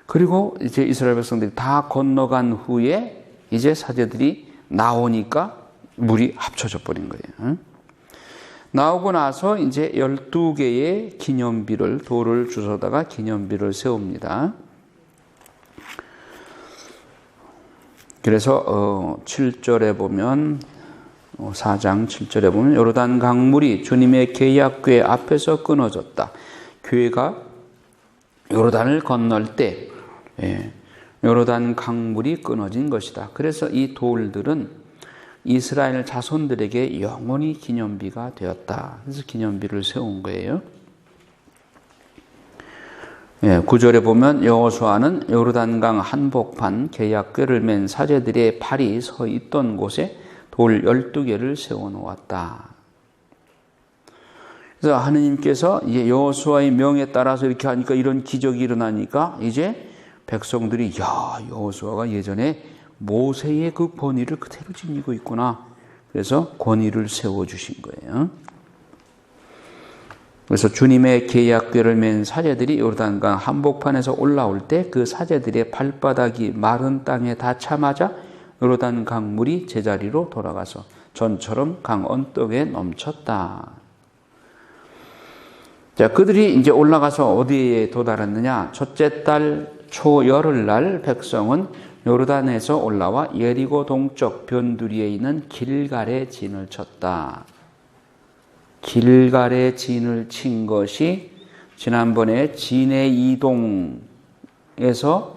A: 그리고 이제 이스라엘 백성들이 다 건너간 후에 이제 사제들이 나오니까 물이 합쳐져 버린 거예요. 나오고 나서 이제 12개의 기념비를, 돌을 주워다가 기념비를 세웁니다. 그래서 7절에 보면, 4장 7절에 보면 요르단 강물이 주님의 계약궤 앞에서 끊어졌다. 교회가 요르단을 건널 때 요르단 강물이 끊어진 것이다. 그래서 이 돌들은 이스라엘 자손들에게 영원히 기념비가 되었다. 그래서 기념비를 세운 거예요. 9절에 보면 여호수아는 요르단강 한복판 계약궤를 맨 사제들의 팔이 서 있던 곳에 돌 12개를 세워놓았다. 그래서 하느님께서 이제 여호수아의 명에 따라서 이렇게 하니까 이런 기적이 일어나니까 이제 백성들이, 야, 여호수아가 예전에 모세의 그 권위를 그대로 지니고 있구나. 그래서 권위를 세워주신 거예요. 그래서 주님의 계약궤를 맨 사제들이 요르단강 한복판에서 올라올 때 그 사제들의 발바닥이 마른 땅에 닿자마자 요르단 강물이 제자리로 돌아가서 전처럼 강 언덕에 넘쳤다. 자, 그들이 이제 올라가서 어디에 도달했느냐? 첫째 달 초열흘날 백성은 요르단에서 올라와 예리고 동쪽 변두리에 있는 길갈에 진을 쳤다. 길갈에 진을 친 것이 지난번에 진의 이동에서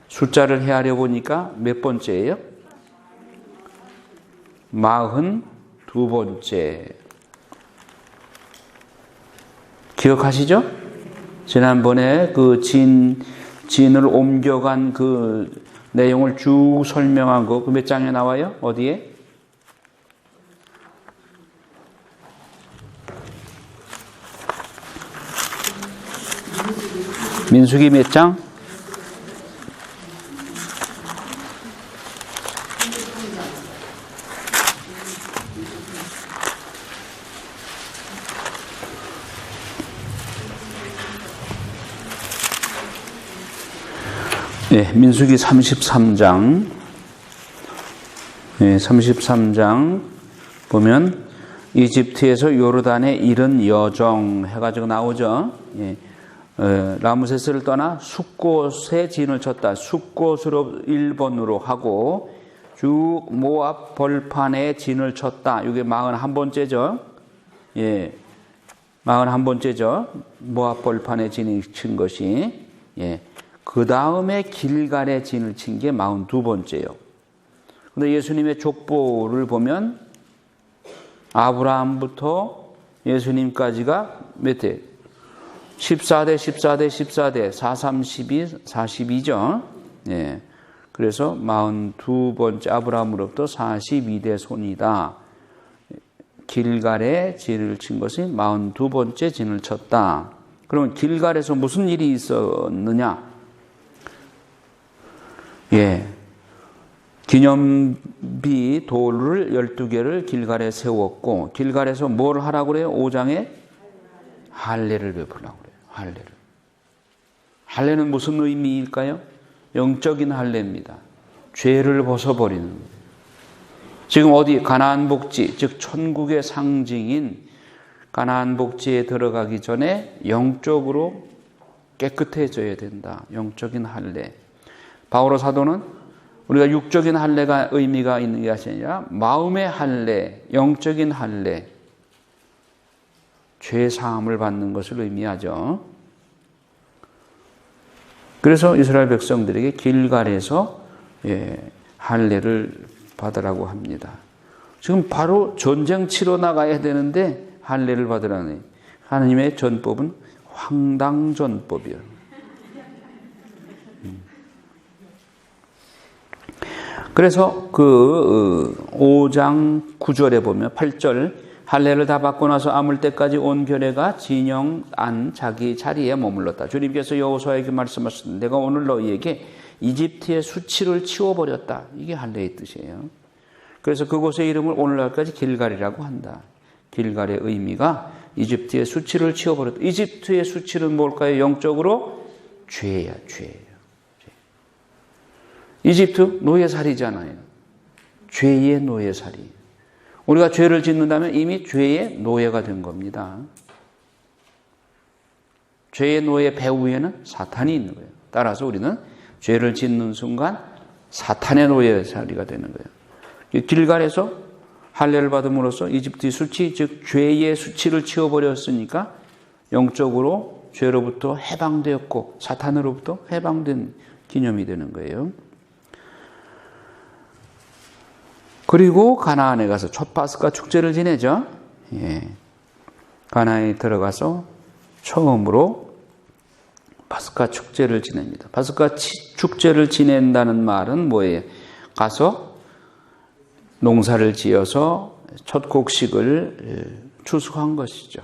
A: 숫자를 헤아려 보니까 몇 번째예요? 42번째. 기억하시죠? 지난번에 그 진을 옮겨간 그 내용을 쭉 설명한 거, 그 몇 장에 나와요? 어디에? 민수기 몇 장? 네, 민수기 33장. 네, 33장 보면 이집트에서 요르단에 이른 여정 해가지고 나오죠. 예. 라므세스를 떠나 숫곳에 진을 쳤다. 숫곳으로 1번으로 하고 쭉 모압 벌판에 진을 쳤다. 이게 41번째죠. 예, 41번째죠. 모압 벌판에 진을 친 것이. 예. 그 다음에 길갈에 진을 친 게 42번째예요. 그런데 예수님의 족보를 보면 아브라함부터 예수님까지가 몇 대? 14대, 14대, 14대, 4, 3, 12, 42죠. 예. 그래서 42번째 아브라함으로부터 42대 손이다. 길갈에 진을 친 것이 42번째 진을 쳤다. 그러면 길갈에서 무슨 일이 있었느냐? 예. 기념비 돌을 12개를 길갈에 세웠고, 길갈에서 뭘 하라고 그래요? 5장에 할례를 베풀라고 그래요. 할례를. 할례는 무슨 의미일까요? 영적인 할례입니다. 죄를 벗어버리는. 지금 어디 가나안 복지, 즉 천국의 상징인 가나안 복지에 들어가기 전에 영적으로 깨끗해져야 된다. 영적인 할례. 바오로 사도는 우리가 육적인 할례가 의미가 있는 게 아니라 마음의 할례, 영적인 할례, 죄 사함을 받는 것을 의미하죠. 그래서 이스라엘 백성들에게 길갈에서 할례를 받으라고 합니다. 지금 바로 전쟁 치러 나가야 되는데 할례를 받으라니. 하나님의 전법은 황당전법이에요. 그래서 그 5장 9절에 보면 8절 할례를 다 받고 나서 아물 때까지 온 교회가 진영 안 자기 자리에 머물렀다. 주님께서 여호수아에게 말씀하셨습니다. 내가 오늘 너희에게 이집트의 수치를 치워버렸다. 이게 할례의 뜻이에요. 그래서 그곳의 이름을 오늘날까지 길갈이라고 한다. 길갈의 의미가 이집트의 수치를 치워버렸다. 이집트의 수치는 뭘까요? 영적으로 죄야, 죄예요. 이집트 노예살이잖아요. 죄의 노예살이. 우리가 죄를 짓는다면 이미 죄의 노예가 된 겁니다. 죄의 노예 배후에는 사탄이 있는 거예요. 따라서 우리는 죄를 짓는 순간 사탄의 노예살이가 되는 거예요. 길갈에서 할례를 받음으로써 이집트의 수치, 즉 죄의 수치를 치워버렸으니까 영적으로 죄로부터 해방되었고 사탄으로부터 해방된 기념이 되는 거예요. 그리고 가나안에 가서 첫 파스카 축제를 지내죠. 가나안에 들어가서 처음으로 파스카 축제를 지냅니다. 파스카 축제를 지낸다는 말은 뭐예요? 가서 농사를 지어서 첫 곡식을 추수한 것이죠.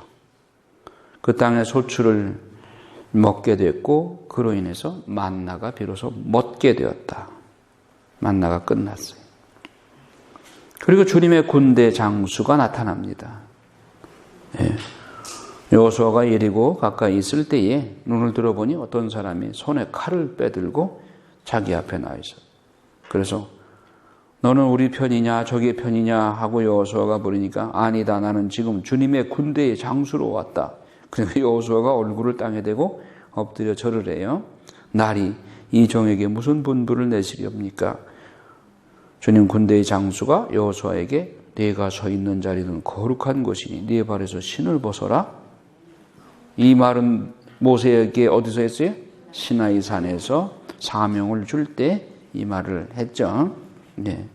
A: 그 땅의 소출을 먹게 됐고 그로 인해서 만나가 비로소 먹게 되었다. 만나가 끝났어요. 그리고 주님의 군대 장수가 나타납니다. 여호수아가 예리고 가까이 있을 때에 눈을 들어보니 어떤 사람이 손에 칼을 빼들고 자기 앞에 나와 있어요. 그래서 너는 우리 편이냐 저기 편이냐 하고 여호수아가 물으니까 아니다, 나는 지금 주님의 군대의 장수로 왔다. 그러니까 여호수아가 얼굴을 땅에 대고 엎드려 절을 해요. 날이 이 종에게 무슨 분부를 내시렵니까? 주님 군대의 장수가 여호수아에게 네가 서 있는 자리는 거룩한 곳이니 네 발에서 신을 벗어라. 이 말은 모세에게 어디서 했어요? 시나이 산에서 사명을 줄 때 이 말을 했죠. 네.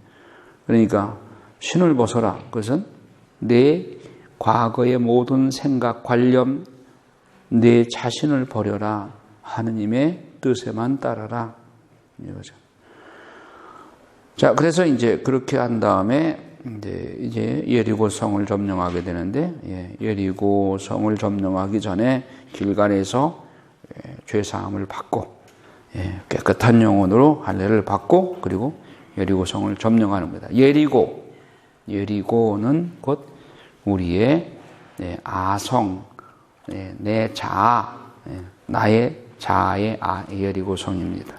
A: 그러니까 신을 벗어라. 그것은 내 과거의 모든 생각, 관념, 내 자신을 버려라. 하느님의 뜻에만 따라라. 이거죠. 자, 그래서 이제 그렇게 한 다음에 이제 예리고 성을 점령하게 되는데, 예리고 성을 점령하기 전에 길갈에서 죄 사함을 받고, 깨끗한 영혼으로 할례를 받고, 그리고 예리고 성을 점령하는 겁니다. 예리고는 곧 우리의 아성, 내 자아, 나의 자아의 예리고 성입니다.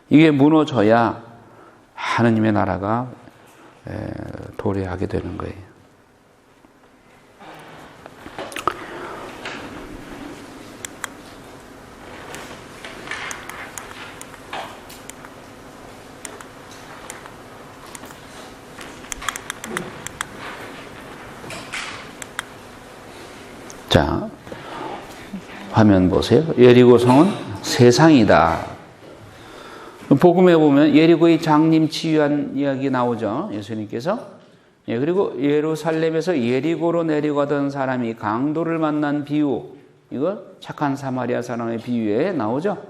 A: 이게 무너져야 하느님의 나라가 도래하게 되는 거예요. 자, 화면 보세요. 예리고 성은 세상이다. 복음에 보면 예리고의 장림 치유한 이야기 나오죠. 예수님께서. 그리고 예루살렘에서 예리고로 내려가던 사람이 강도를 만난 비유. 이거 착한 사마리아 사람의 비유에 나오죠.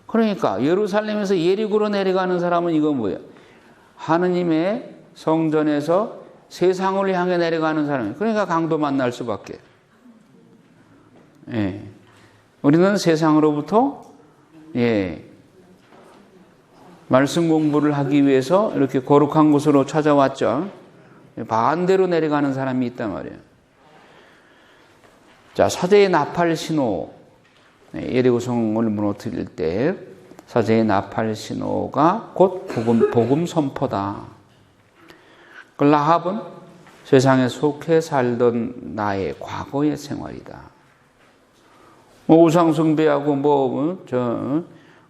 A: 그러니까 예루살렘에서 예리고로 내려가는 사람은 이건 뭐예요? 하느님의 성전에서 세상을 향해 내려가는 사람이에요. 그러니까 강도 만날 수밖에. 우리는 세상으로부터 말씀 공부를 하기 위해서 이렇게 거룩한 곳으로 찾아왔죠. 반대로 내려가는 사람이 있단 말이에요. 자, 사제의 나팔 신호. 예리고 성을 무너뜨릴 때 사제의 나팔 신호가 곧 복음 선포다. 그 라합은 세상에 속해 살던 나의 과거의 생활이다. 우상 숭배하고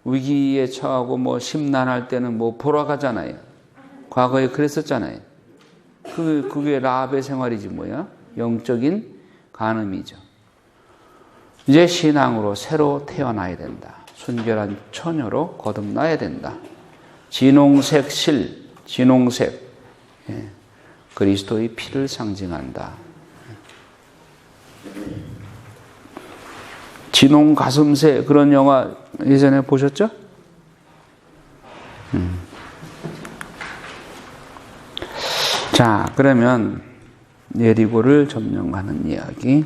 A: 위기에 처하고 심란할 때는 보러 가잖아요. 과거에 그랬었잖아요. 그게 라합의 생활이지 뭐야? 영적인 간음이죠. 이제 신앙으로 새로 태어나야 된다. 순결한 처녀로 거듭나야 된다. 진홍색 그리스도의 피를 상징한다. 진홍 가슴새 그런 영화 예전에 보셨죠? 자, 그러면 예리고를 점령하는 이야기.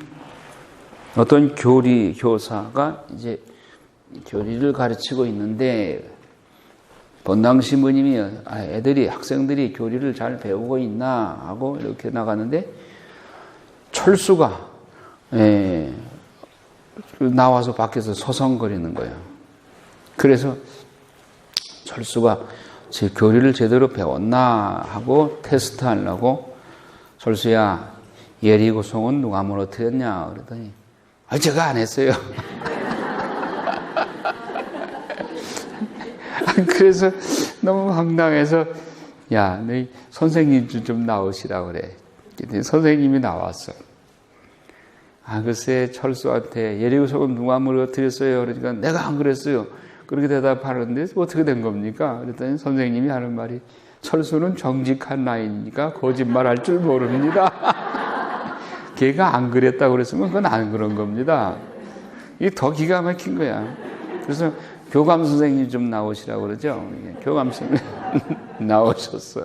A: 어떤 교사가 이제 교리를 가르치고 있는데 본당 신부님이 학생들이 교리를 잘 배우고 있나 하고 이렇게 나가는데 철수가 나와서 밖에서 서성거리는 거예요. 그래서 철수가 제 교리를 제대로 배웠나 하고 테스트하려고 철수야 예리고 성은 누가 무너뜨렸냐 그랬더니 제가 안 했어요. 그래서 너무 황당해서 야, 너희 선생님 좀 나오시라 그래. 선생님이 나왔어. 글쎄 철수한테 예리고 성은 누가 무너뜨렸어요? 그러니까 내가 안 그랬어요. 그렇게 대답하는데 어떻게 된 겁니까? 그랬더니 선생님이 하는 말이 철수는 정직한 나이니까 거짓말할 줄 모릅니다. 걔가 안 그랬다고 그랬으면 그건 안 그런 겁니다. 이게 더 기가 막힌 거야. 그래서 교감 선생님 좀 나오시라고 그러죠. 교감 선생님 나오셨어요.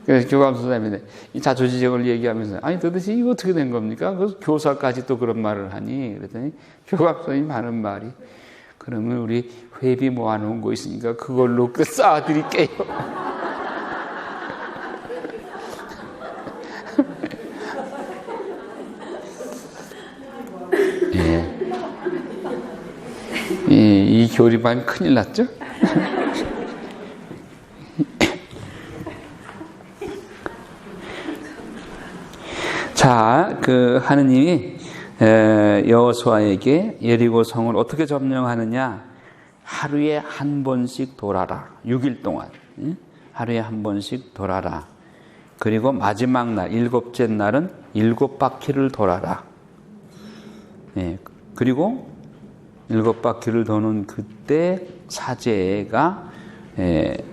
A: 그래서 교감 선생님이 이 자초지종을 얘기하면서 아니 도대체 이거 어떻게 된 겁니까? 그래서 교사까지 또 그런 말을 하니 그랬더니 교감 선생님 하는 말이 그러면 우리 회비 모아놓은 거 있으니까 그걸로 쌓아드릴게요. 이 교리반 큰일 났죠? 자, 하느님이 여호수아에게 예리고 성을 어떻게 점령하느냐? 하루에 한 번씩 돌아라. 6일 동안. 하루에 한 번씩 돌아라. 그리고 마지막 날, 7째 날은 7바퀴를 돌아라. 그리고 7바퀴를 도는 그때 사제가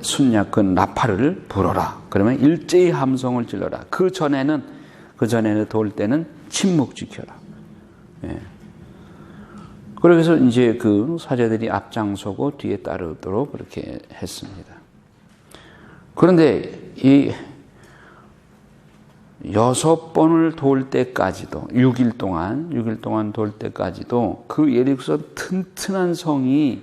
A: 순약근 나팔을 불어라. 그러면 일제히 함성을 질러라. 그 전에는 돌 때는 침묵 지켜라. 그래서 이제 그 사제들이 앞장서고 뒤에 따르도록 그렇게 했습니다. 그런데 이 6번을 돌 때까지도 6일 동안 돌 때까지도 그 예리고성 튼튼한 성이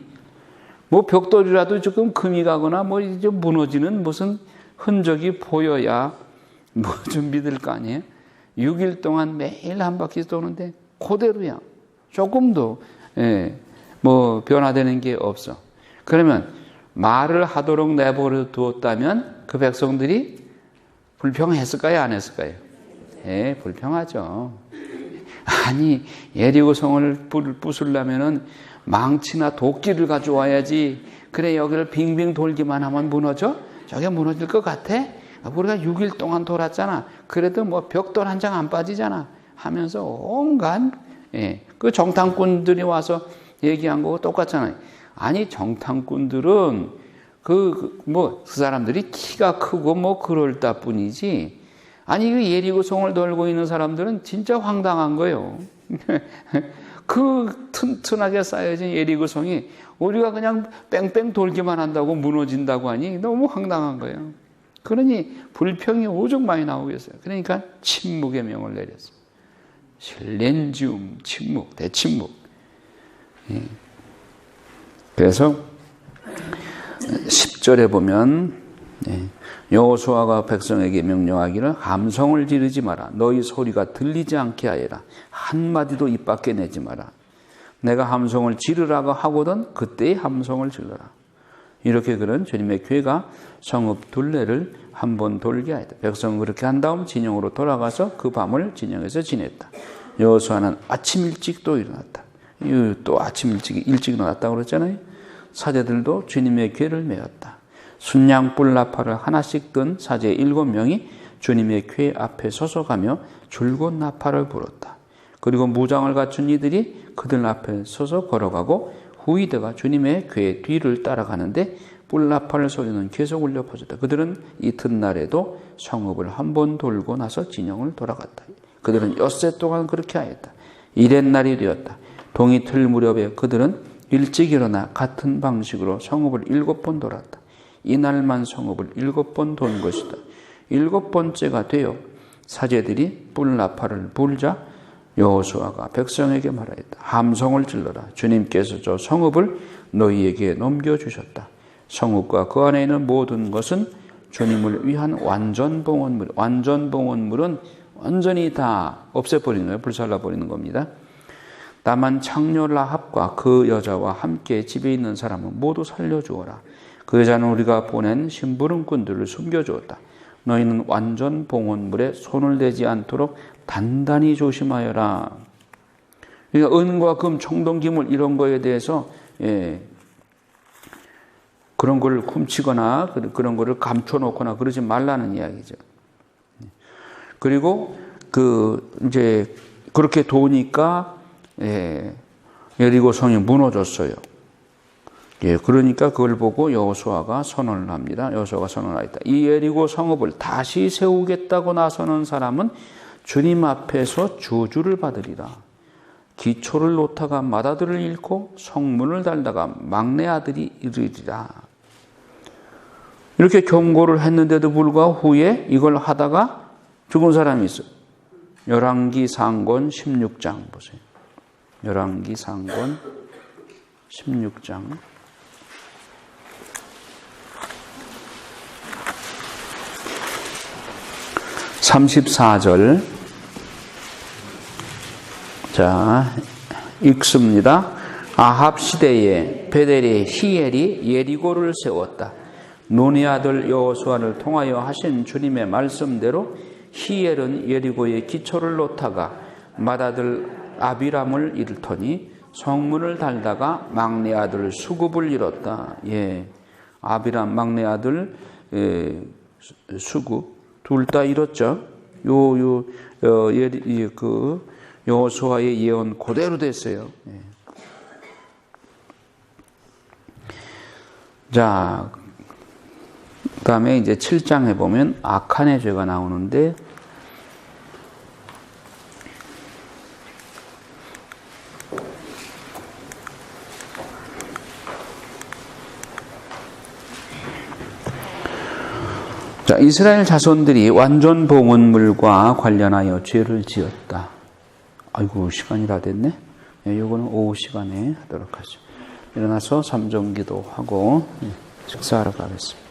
A: 뭐 벽돌이라도 조금 금이 가거나 뭐 이제 무너지는 무슨 흔적이 보여야 뭐 좀 믿을 거 아니에요? 6일 동안 매일 한 바퀴 도는데 그대로야. 조금도 뭐 변화되는 게 없어. 그러면 말을 하도록 내버려 두었다면 그 백성들이 불평했을까요? 안 했을까요? 불평하죠. 아니 예리고 성을 부수려면은 망치나 도끼를 가져와야지. 그래 여기를 빙빙 돌기만 하면 무너져? 저게 무너질 것 같아? 우리가 6일 동안 돌았잖아. 그래도 뭐 벽돌 한 장 안 빠지잖아. 하면서 온갖 그 정탐꾼들이 와서 얘기한 거고 똑같잖아요. 아니 정탐꾼들은 그 사람들이 키가 크고 뭐 그럴 뿐이지. 아니 그 예리고 성을 돌고 있는 사람들은 진짜 황당한 거예요. 그 튼튼하게 쌓여진 예리고 성이 우리가 그냥 뺑뺑 돌기만 한다고 무너진다고 하니 너무 황당한 거예요. 그러니 불평이 오죽 많이 나오겠어요. 그러니까 침묵의 명을 내렸어요. 실렌지움, 침묵, 대침묵. 그래서 10절에 보면 여호수아가 백성에게 명령하기를 함성을 지르지 마라. 너희 소리가 들리지 않게 하여라. 한마디도 입 밖에 내지 마라. 내가 함성을 지르라고 하거든 그때의 함성을 질러라. 이렇게 그런 주님의 교회가 성읍 둘레를 한번 돌게 하였다. 백성은 그렇게 한 다음 진영으로 돌아가서 그 밤을 진영에서 지냈다. 여호수아는 아침 일찍 또 일어났다. 또 아침 일찍 일어났다고 그랬잖아요. 사제들도 주님의 궤를 메었다. 순양불 나팔을 하나씩 든 사제 7명이 주님의 궤 앞에 서서 가며 줄곧 나팔을 불었다. 그리고 무장을 갖춘 이들이 그들 앞에 서서 걸어가고 후이드가 주님의 궤 뒤를 따라가는데 뿔나팔 소리는 계속 울려 퍼졌다. 그들은 이튿날에도 성읍을 한 번 돌고 나서 진영을 돌아갔다. 그들은 엿새 동안 그렇게 하였다. 이튿날이 되었다. 동이틀 무렵에 그들은 일찍 일어나 같은 방식으로 성읍을 7번 돌았다. 이날만 성읍을 7번 돈 것이다. 7번째가 되어 사제들이 뿔나팔을 불자 여호수아가 백성에게 말하였다. 함성을 질러라. 주님께서 저 성읍을 너희에게 넘겨주셨다. 성읍과 그 안에 있는 모든 것은 주님을 위한 완전 봉헌물. 완전 봉헌물은 완전히 다 없애버리는 거예요. 불살라버리는 겁니다. 다만 창녀 라합과 그 여자와 함께 집에 있는 사람은 모두 살려주어라. 그 여자는 우리가 보낸 심부름꾼들을 숨겨주었다. 너희는 완전 봉헌물에 손을 대지 않도록 단단히 조심하여라. 그러니까 은과 금, 청동, 기물 이런 거에 대해서 그런 걸 훔치거나 그런 거를 감춰놓거나 그러지 말라는 이야기죠. 그리고 이제 그렇게 도우니까 여리고 성이 무너졌어요. 그러니까 그걸 보고 여호수아가 선언을 합니다. 여호수아가 선언하였다. 이 여리고 성읍을 다시 세우겠다고 나서는 사람은 주님 앞에서 저주를 받으리라. 기초를 놓다가 맏아들을 잃고 성문을 달다가 막내 아들이 이르리라. 이렇게 경고를 했는데도 불구하고 후에 이걸 하다가 죽은 사람이 있어요. 열왕기 상권 16장 보세요. 열왕기 상권 16장 34절. 자, 읽습니다. 아합 시대에 베델의 히엘이 예리고를 세웠다. 눈의 아들 여호수아를 통하여 하신 주님의 말씀대로 히엘은 예리고의 기초를 놓다가 맏아들 아비람을 잃더니 성문을 달다가 막내 아들 수굽을 잃었다. 아비람 막내 아들 수굽 둘 다 잃었죠. 여호수아의 예언 그대로 됐어요. 자, 그다음에 이제 7장에 보면 악한의 죄가 나오는데 자, 이스라엘 자손들이 완전 봉헌물과 관련하여 죄를 지었다. 아이고, 시간이 다 됐네. 요거는 오후 시간에 하도록 하죠. 일어나서 삼종기도 하고 식사하러 가겠습니다.